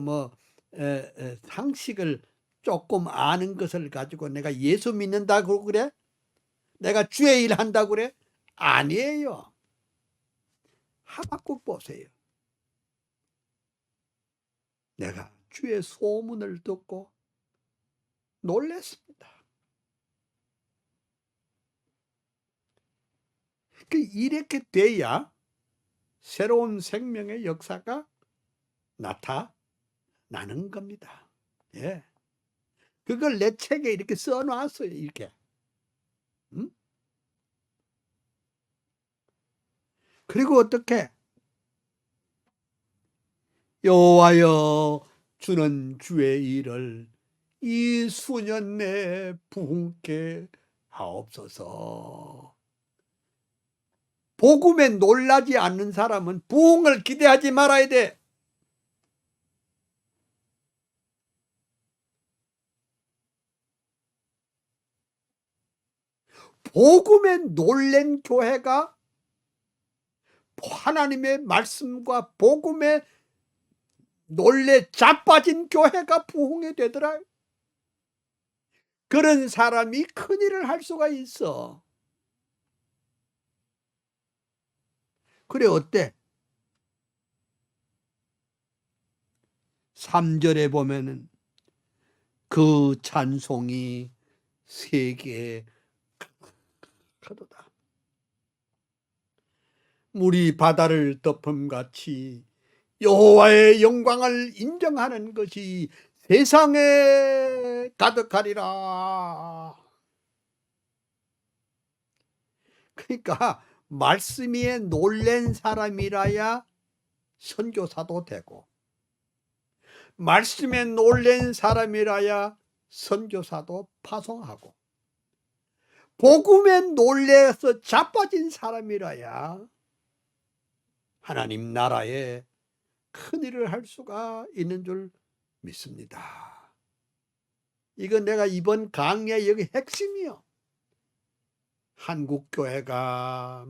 상식을 조금 아는 것을 가지고 내가 예수 믿는다고 그래? 내가 주의 일 한다고 그래? 아니에요. 하박국 보세요. 내가 주의 소문을 듣고 놀랐습니다. 이렇게 돼야 새로운 생명의 역사가 나타나는 겁니다. 예. 그걸 내 책에 이렇게 써놨어요. 이렇게. 그리고 어떻게? 여호와여, 주는 주의 일을 이 수년 내에 부흥케 하옵소서. 복음에 놀라지 않는 사람은 부흥을 기대하지 말아야 돼. 복음에 놀란 교회가 하나님의 말씀과 복음에 놀래 자빠진 교회가 부흥이 되더라. 그런 사람이 큰일을 할 수가 있어. 그래, 어때? 3절에 보면은 그 찬송이 세계에 가도다. 물이 바다를 덮음같이 여호와의 영광을 인정하는 것이 세상에 가득하리라. 그러니까 말씀에 놀란 사람이라야 선교사도 되고, 말씀에 놀란 사람이라야 선교사도 파송하고, 복음에 놀래서 자빠진 사람이라야 하나님 나라에 큰일을 할 수가 있는 줄 믿습니다. 이건 내가 이번 강의 여기 핵심이요. 한국교회가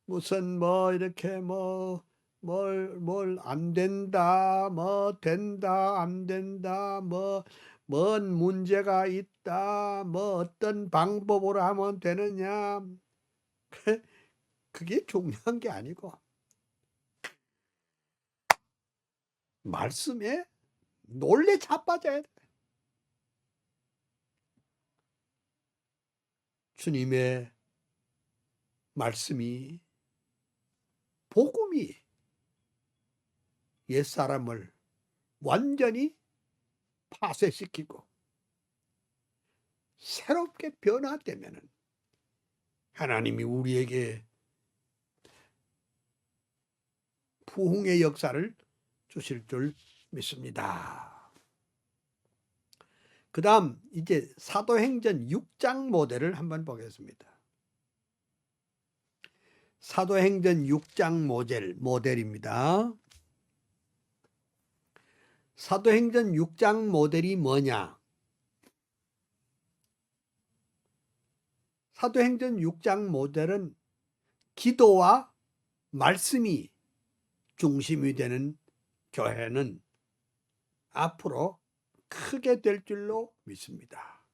무슨 이렇게 뭘 안 된다, 된다, 안 된다, 뭔 문제가 있다, 어떤 방법으로 하면 되느냐. 그게 중요한 게 아니고, 말씀에 놀래 자빠져야 돼. 주님의 말씀이, 복음이 옛사람을 완전히 파쇄시키고 새롭게 변화되면은 하나님이 우리에게 부흥의 역사를 주실 줄 믿습니다. 그 다음 이제 사도행전 6장 모델을 한번 보겠습니다. 사도행전 6장 모델입니다. 사도행전 6장 모델이 뭐냐? 사도행전 6장 모델은 기도와 말씀이 중심이 되는 교회는 앞으로 크게 될 줄로 믿습니다.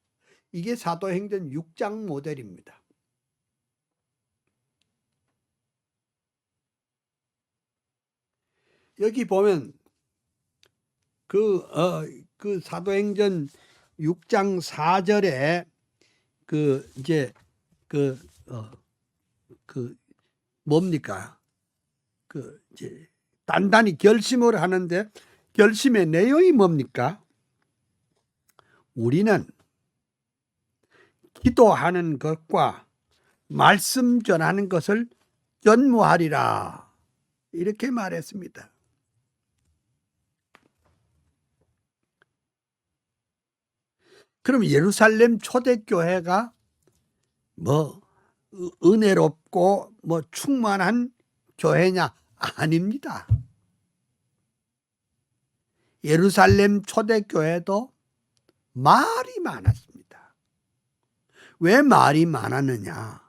이게 사도행전 6장 모델입니다. 여기 보면 그 사도행전 6장 4절에 뭡니까? 이제 단단히 결심을 하는데, 결심의 내용이 뭡니까? 우리는 기도하는 것과 말씀 전하는 것을 전무하리라, 이렇게 말했습니다. 그럼 예루살렘 초대교회가 은혜롭고 충만한 교회냐? 아닙니다. 예루살렘 초대교회도 말이 많았습니다. 왜 말이 많았느냐?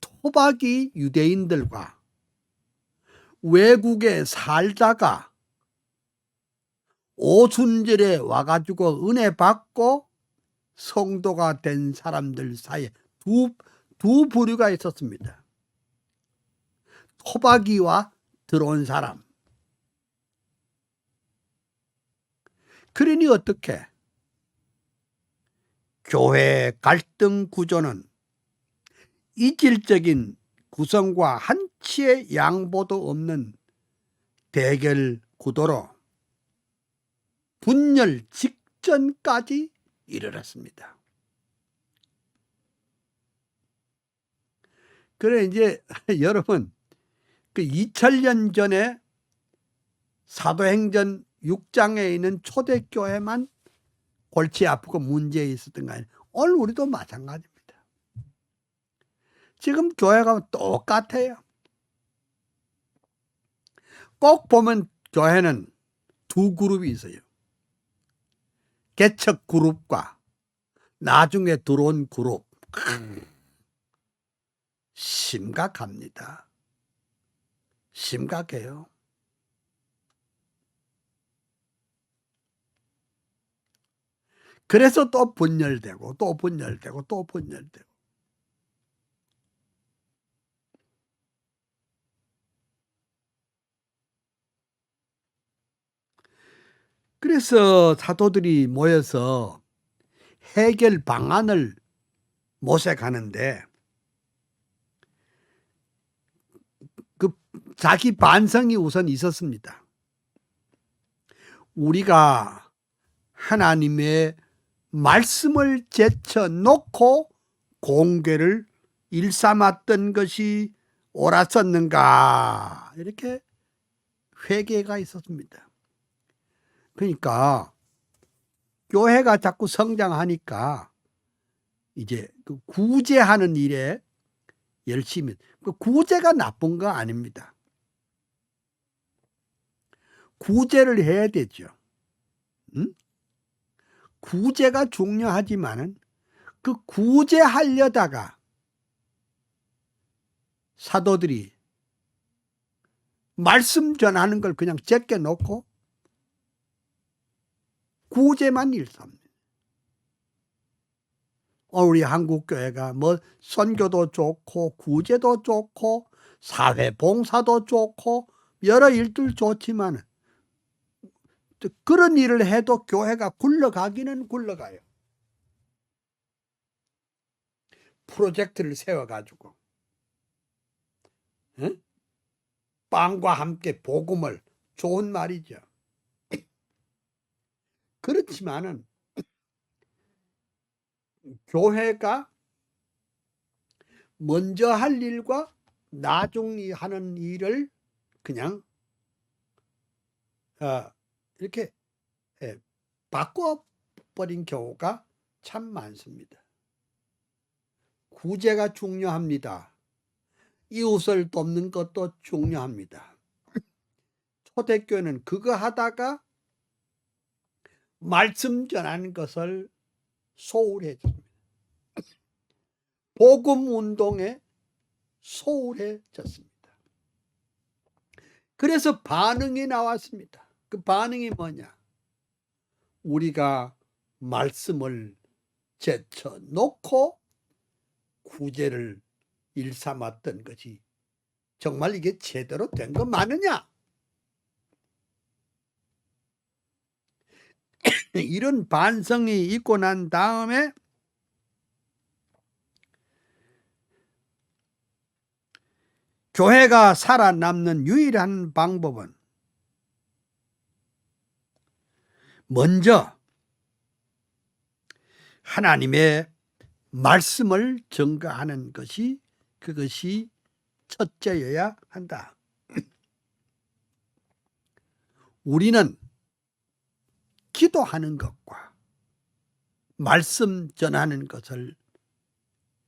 토박이 유대인들과 외국에 살다가 오순절에 와가지고 은혜 받고 성도가 된 사람들 사이에 두 부류가 있었습니다. 토박이와 들어온 사람. 그러니 어떻게? 교회 갈등 구조는 이질적인 구성과 한치의 양보도 없는 대결 구도로 분열 직전까지 이르렀습니다. 그래 이제 여러분, 그 2000년 전에 사도행전 6장에 있는 초대교회만 골치 아프고 문제 있었던 거 아니에요. 오늘 우리도 마찬가지입니다. 지금 교회가 똑같아요. 꼭 보면 교회는 두 그룹이 있어요. 개척 그룹과 나중에 들어온 그룹. 심각합니다. 심각해요. 그래서 또 분열되고 또 분열되고 또 분열되고. 그래서 사도들이 모여서 해결 방안을 모색하는데 그 자기 반성이 우선 있었습니다. 우리가 하나님의 말씀을 제쳐놓고 공개를 일삼았던 것이 옳았었는가, 이렇게 회개가 있었습니다. 그러니까 교회가 자꾸 성장하니까 이제 그 구제하는 일에 열심히, 그 구제가 나쁜 거 아닙니다. 구제를 해야 되죠. 응? 구제가 중요하지만은 그 구제하려다가 사도들이 말씀 전하는 걸 그냥 제껴놓고 구제만 일삼니다. 우리 한국교회가 뭐 선교도 좋고 구제도 좋고 사회 봉사도 좋고 여러 일들 좋지만 그런 일을 해도 교회가 굴러가기는 굴러가요. 프로젝트를 세워가지고 응? 빵과 함께 복음을, 좋은 말이죠. 그렇지만은 교회가 먼저 할 일과 나중에 하는 일을 그냥 이렇게 바꿔버린 경우가 참 많습니다. 구제가 중요합니다. 이웃을 돕는 것도 중요합니다. 초대교회는 그거 하다가 말씀 전하는 것을 소홀해집니다. 복음 운동에 소홀해졌습니다. 그래서 반응이 나왔습니다. 그 반응이 뭐냐? 우리가 말씀을 제쳐놓고 구제를 일삼았던 것이 정말 이게 제대로 된 거 맞느냐? 이런 반성이 있고 난 다음에 교회가 살아남는 유일한 방법은 먼저 하나님의 말씀을 증거하는 것이, 그것이 첫째여야 한다. 우리는 기도하는 것과 말씀 전하는 것을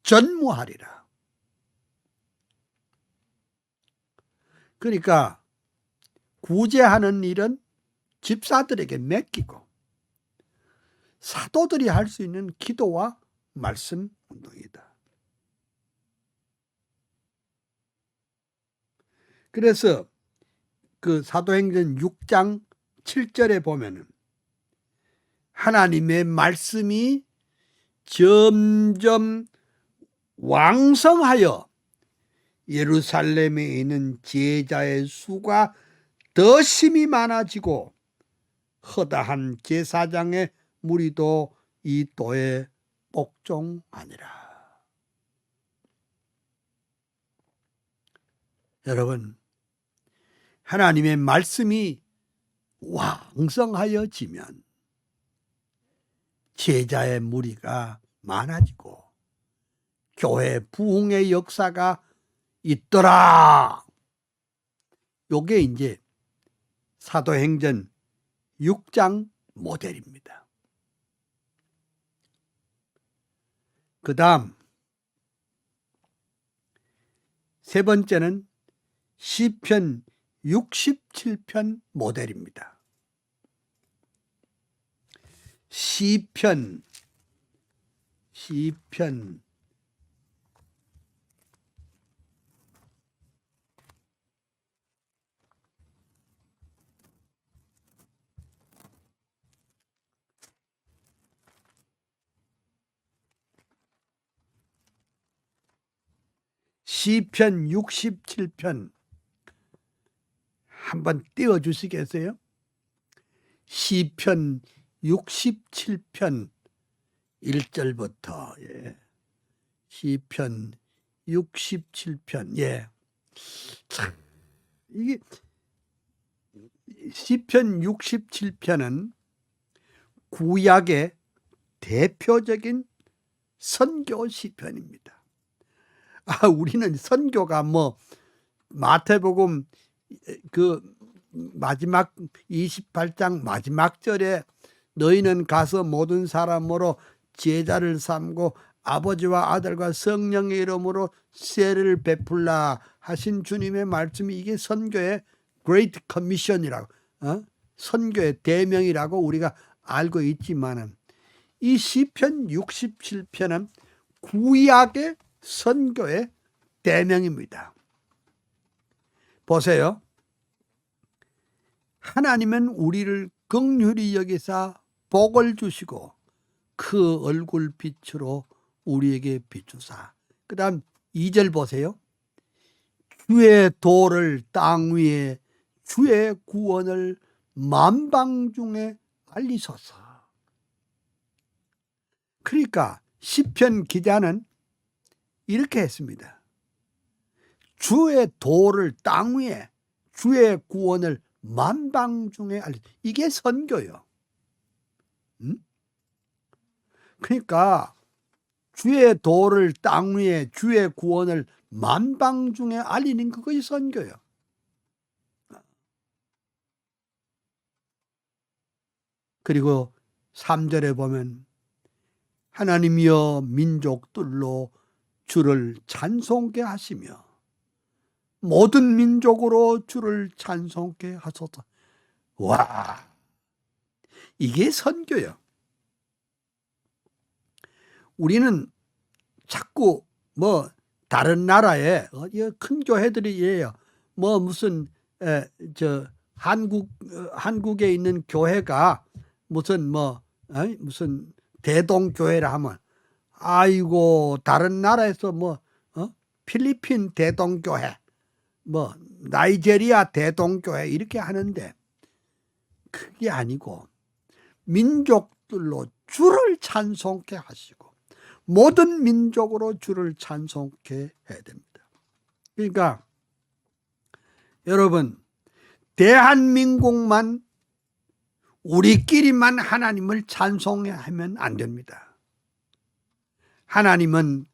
전무하리라. 그러니까 구제하는 일은 집사들에게 맡기고 사도들이 할 수 있는 기도와 말씀 운동이다. 그래서 그 사도행전 6장 7절에 보면은 하나님의 말씀이 점점 왕성하여 예루살렘에 있는 제자의 수가 더 심히 많아지고 허다한 제사장의 무리도 이 도에 복종하니라. 여러분, 하나님의 말씀이 왕성하여지면 제자의 무리가 많아지고 교회 부흥의 역사가 있더라. 요게 이제 사도행전 6장 모델입니다. 그 다음 세 번째는 시편 67편 모델입니다. 시편 67편 한번 띄워주시겠어요? 시편 67편 1절부터 예. 시편 67편 예. 참, 이게 시편 67편은 구약의 대표적인 선교 시편입니다. 우리는 선교가 뭐 마태복음 그 마지막 28장 마지막 절에 너희는 가서 모든 사람으로 제자를 삼고 아버지와 아들과 성령의 이름으로 세례를 베풀라 하신 주님의 말씀이 이게 선교의 Great Commission이라고 선교의 대명이라고 우리가 알고 있지만은 이 시편 67편은 구약의 선교의 대명입니다. 보세요. 하나님은 우리를 긍휼히 여기사 복을 주시고 그 얼굴 빛으로 우리에게 비추사. 그 다음 2절 보세요. 주의 도를 땅 위에 주의 구원을 만방 중에 알리소서. 그러니까 시편 기자는 이렇게 했습니다. 주의 도를 땅 위에 주의 구원을 만방 중에 알리. 이게 선교요. 그러니까 주의 도를 땅 위에 주의 구원을 만방 중에 알리는 그것이 선교요. 그리고 3절에 보면 하나님이여 민족들로 주를 찬송케 하시며 모든 민족으로 주를 찬송케 하소서. 와, 이게 선교요. 우리는 자꾸 뭐 다른 나라에 큰 교회들이에요. 뭐 무슨 한국에 있는 교회가 무슨 무슨 대동교회라 하면 아이고 다른 나라에서 필리핀 대동교회 나이제리아 대동교회 이렇게 하는데 그게 아니고 민족들로 주를 찬송케 하시고 모든 민족으로 주를 찬송케 해야 됩니다. 그러니까 여러분 대한민국만 우리끼리만 하나님을 찬송하면 안 됩니다. 하나님은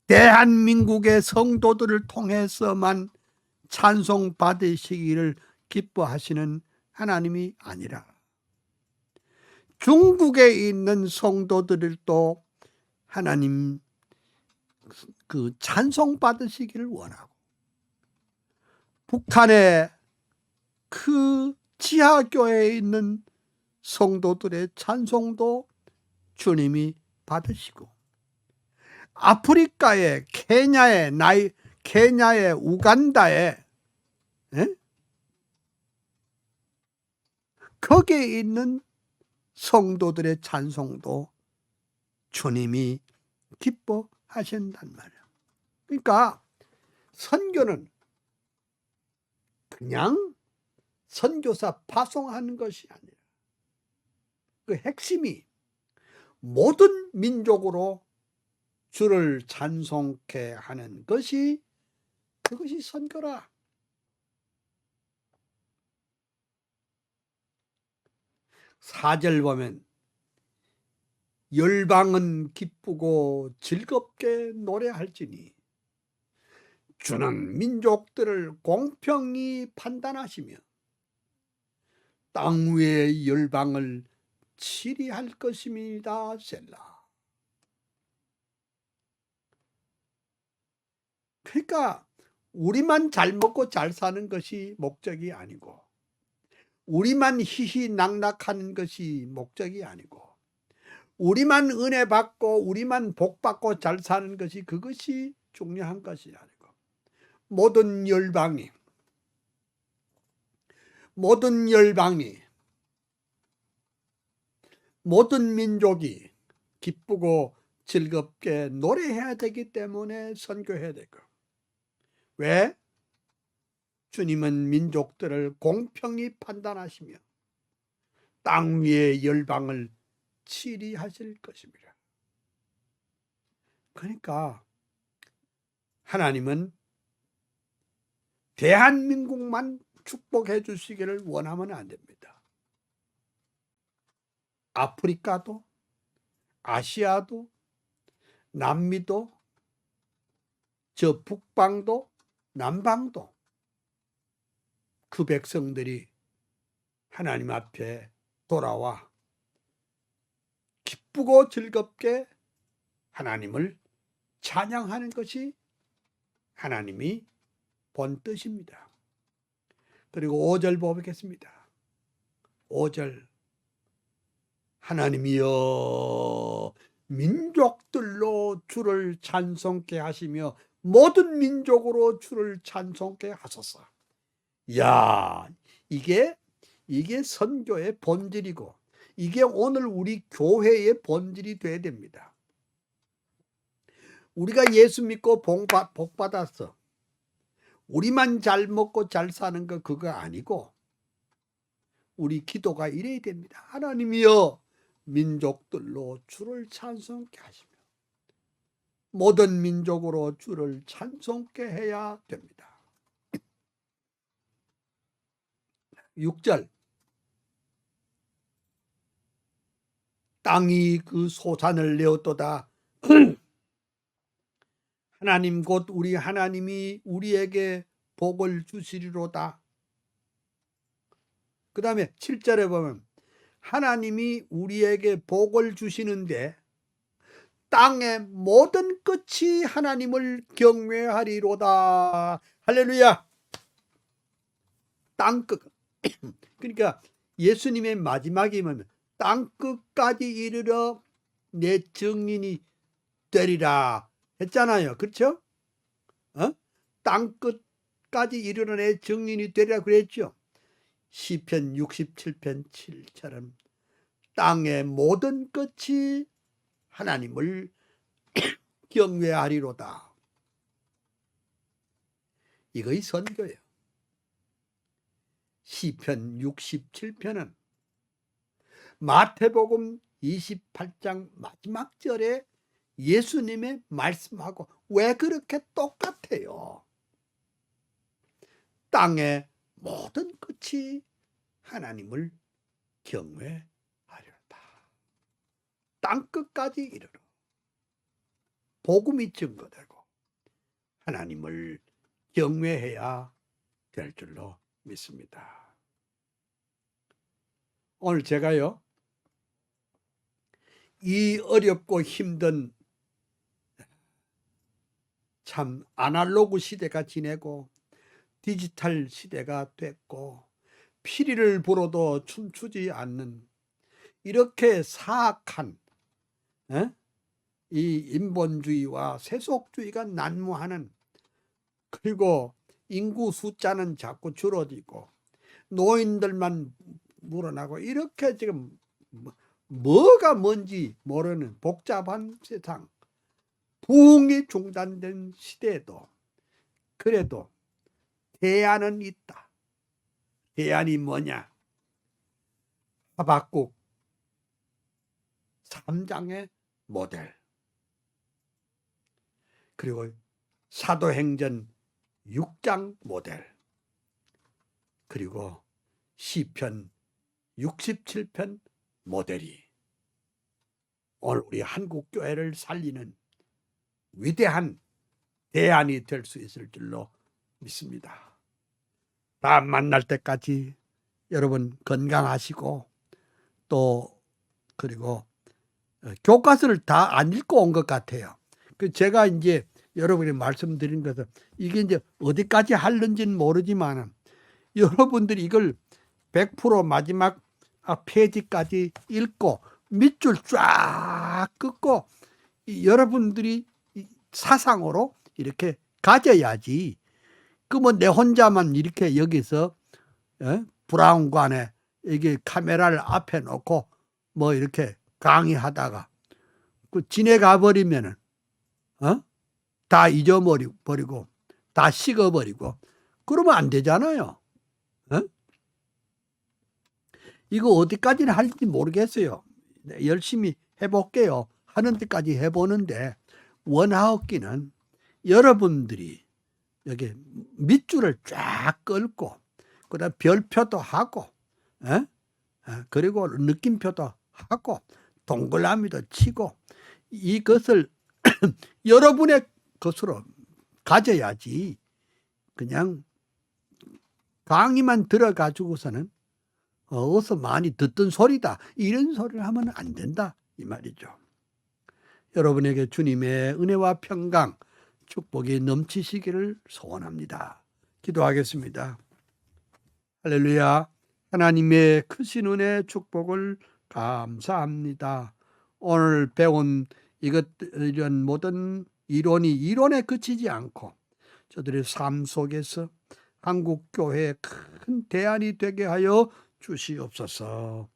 대한민국의 성도들을 통해서만 찬송 받으시기를 기뻐하시는 하나님이 아니라 중국에 있는 성도들도 하나님 그 찬송 받으시기를 원하고 북한의 그 지하교회에 있는 성도들의 찬송도 주님이 받으시고 아프리카의 케냐의 우간다에 거기에 있는 성도들의 찬송도 주님이 기뻐하신단 말이에요. 그러니까 선교는 그냥 선교사 파송하는 것이 아니라 그 핵심이 모든 민족으로 주를 찬송케 하는 것이 그것이 선교라. 사절 보면 열방은 기쁘고 즐겁게 노래할지니 주는 민족들을 공평히 판단하시며 땅 위의 열방을 치리할 것입니다. 셀라. 그러니까 우리만 잘 먹고 잘 사는 것이 목적이 아니고 우리만 희희낙낙하는 것이 목적이 아니고 우리만 은혜 받고 우리만 복 받고 잘 사는 것이 그것이 중요한 것이 아니고 모든 열방이 모든 민족이 기쁘고 즐겁게 노래해야 되기 때문에 선교해야 되고 왜? 주님은 민족들을 공평히 판단하시며 땅 위에 열방을 치리하실 것입니다. 그러니까 하나님은 대한민국만 축복해 주시기를 원하면 안 됩니다. 아프리카도, 아시아도, 남미도, 저 북방도, 남방도 그 백성들이 하나님 앞에 돌아와 기쁘고 즐겁게 하나님을 찬양하는 것이 하나님이 본 뜻입니다. 그리고 5절 보겠습니다. 5절 하나님이여 민족들로 주를 찬송케 하시며 모든 민족으로 주를 찬송케 하소서. 야, 이게 선교의 본질이고 이게 오늘 우리 교회의 본질이 돼야 됩니다. 우리가 예수 믿고 복 받았어. 우리만 잘 먹고 잘 사는 거 그거 아니고 우리 기도가 이래야 됩니다. 하나님이여 민족들로 주를 찬송케 하시며 모든 민족으로 주를 찬송케 해야 됩니다. 6절 땅이 그 소산을 내었도다. 하나님 곧 우리 하나님이 우리에게 복을 주시리로다. 그 다음에 7절에 보면 하나님이 우리에게 복을 주시는데 땅의 모든 끝이 하나님을 경외하리로다. 할렐루야. 땅끝. 그러니까 예수님의 마지막이 뭐냐면 땅끝까지 이르러 내 증인이 되리라 했잖아요. 그렇죠? 땅끝까지 이르러 내 증인이 되리라 그랬죠. 시편 67편 7처럼 땅의 모든 끝이 하나님을 경외하리로다. 이거의 선교예요. 시편 67편은 마태복음 28장 마지막 절에 예수님의 말씀하고 왜 그렇게 똑같아요? 땅의 모든 끝이 하나님을 경외하리로다. 땅끝까지 이르러 복음이 증거되고 하나님을 경외해야 될 줄로 믿습니다. 오늘 제가요, 이 어렵고 힘든 참 아날로그 시대가 지내고 디지털 시대가 됐고 피리를 불어도 춤추지 않는 이렇게 사악한 이 인본주의와 세속주의가 난무하는, 그리고 인구 숫자는 자꾸 줄어들고 노인들만 물어나고 이렇게 지금 뭐가 뭔지 모르는 복잡한 세상, 부흥이 중단된 시대에도 그래도 대안은 있다. 대안이 뭐냐? 하박국 3장의 모델, 그리고 사도행전 6장 모델, 그리고 시편 67편 모델이 오늘 우리 한국 교회를 살리는 위대한 대안이 될 수 있을 줄로 믿습니다. 다음 만날 때까지 여러분 건강하시고, 또 그리고 교과서를 다 안 읽고 온 것 같아요. 제가 이제 여러분이 말씀드린 것은 이게 이제 어디까지 하는지는 모르지만 여러분들이 이걸 100% 마지막 페이지까지 읽고 밑줄 쫙 긋고 여러분들이 사상으로 이렇게 가져야지. 그러면 내 혼자만 이렇게 여기서 브라운관에 이게 카메라를 앞에 놓고 뭐 이렇게 강의하다가 지내가 버리면은 다 잊어버리고 다 식어버리고 그러면 안 되잖아요. 이거 어디까지는 할지 모르겠어요. 네, 열심히 해볼게요. 하는 데까지 해보는데, 원하옵기는 여러분들이 여기 밑줄을 쫙 끌고, 그다음 별표도 하고, 그리고 느낌표도 하고, 동그라미도 치고, 이것을 여러분의 것으로 가져야지, 그냥 강의만 들어가지고서는 어디서 많이 듣던 소리다, 이런 소리를 하면 안 된다, 이 말이죠. 여러분에게 주님의 은혜와 평강, 축복이 넘치시기를 소원합니다. 기도하겠습니다. 할렐루야. 하나님의 크신 은혜 축복을 감사합니다. 오늘 배운 이런 모든 이론이 이론에 그치지 않고 저들의 삶 속에서 한국교회의 큰 대안이 되게 하여 주시옵소서.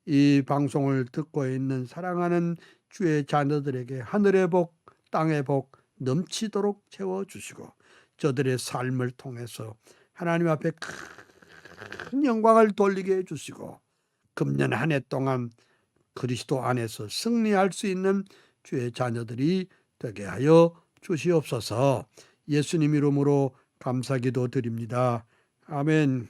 이 방송을 듣고 있는 사랑하는 주의 자녀들에게 하늘의 복, 땅의 복 넘치도록 채워주시고, 저들의 삶을 통해서 하나님 앞에 큰 영광을 돌리게 해주시고, 금년 한 해 동안 그리스도 안에서 승리할 수 있는 주의 자녀들이 되게 하여 주시옵소서. 예수님 이름으로 감사기도 드립니다. 아멘.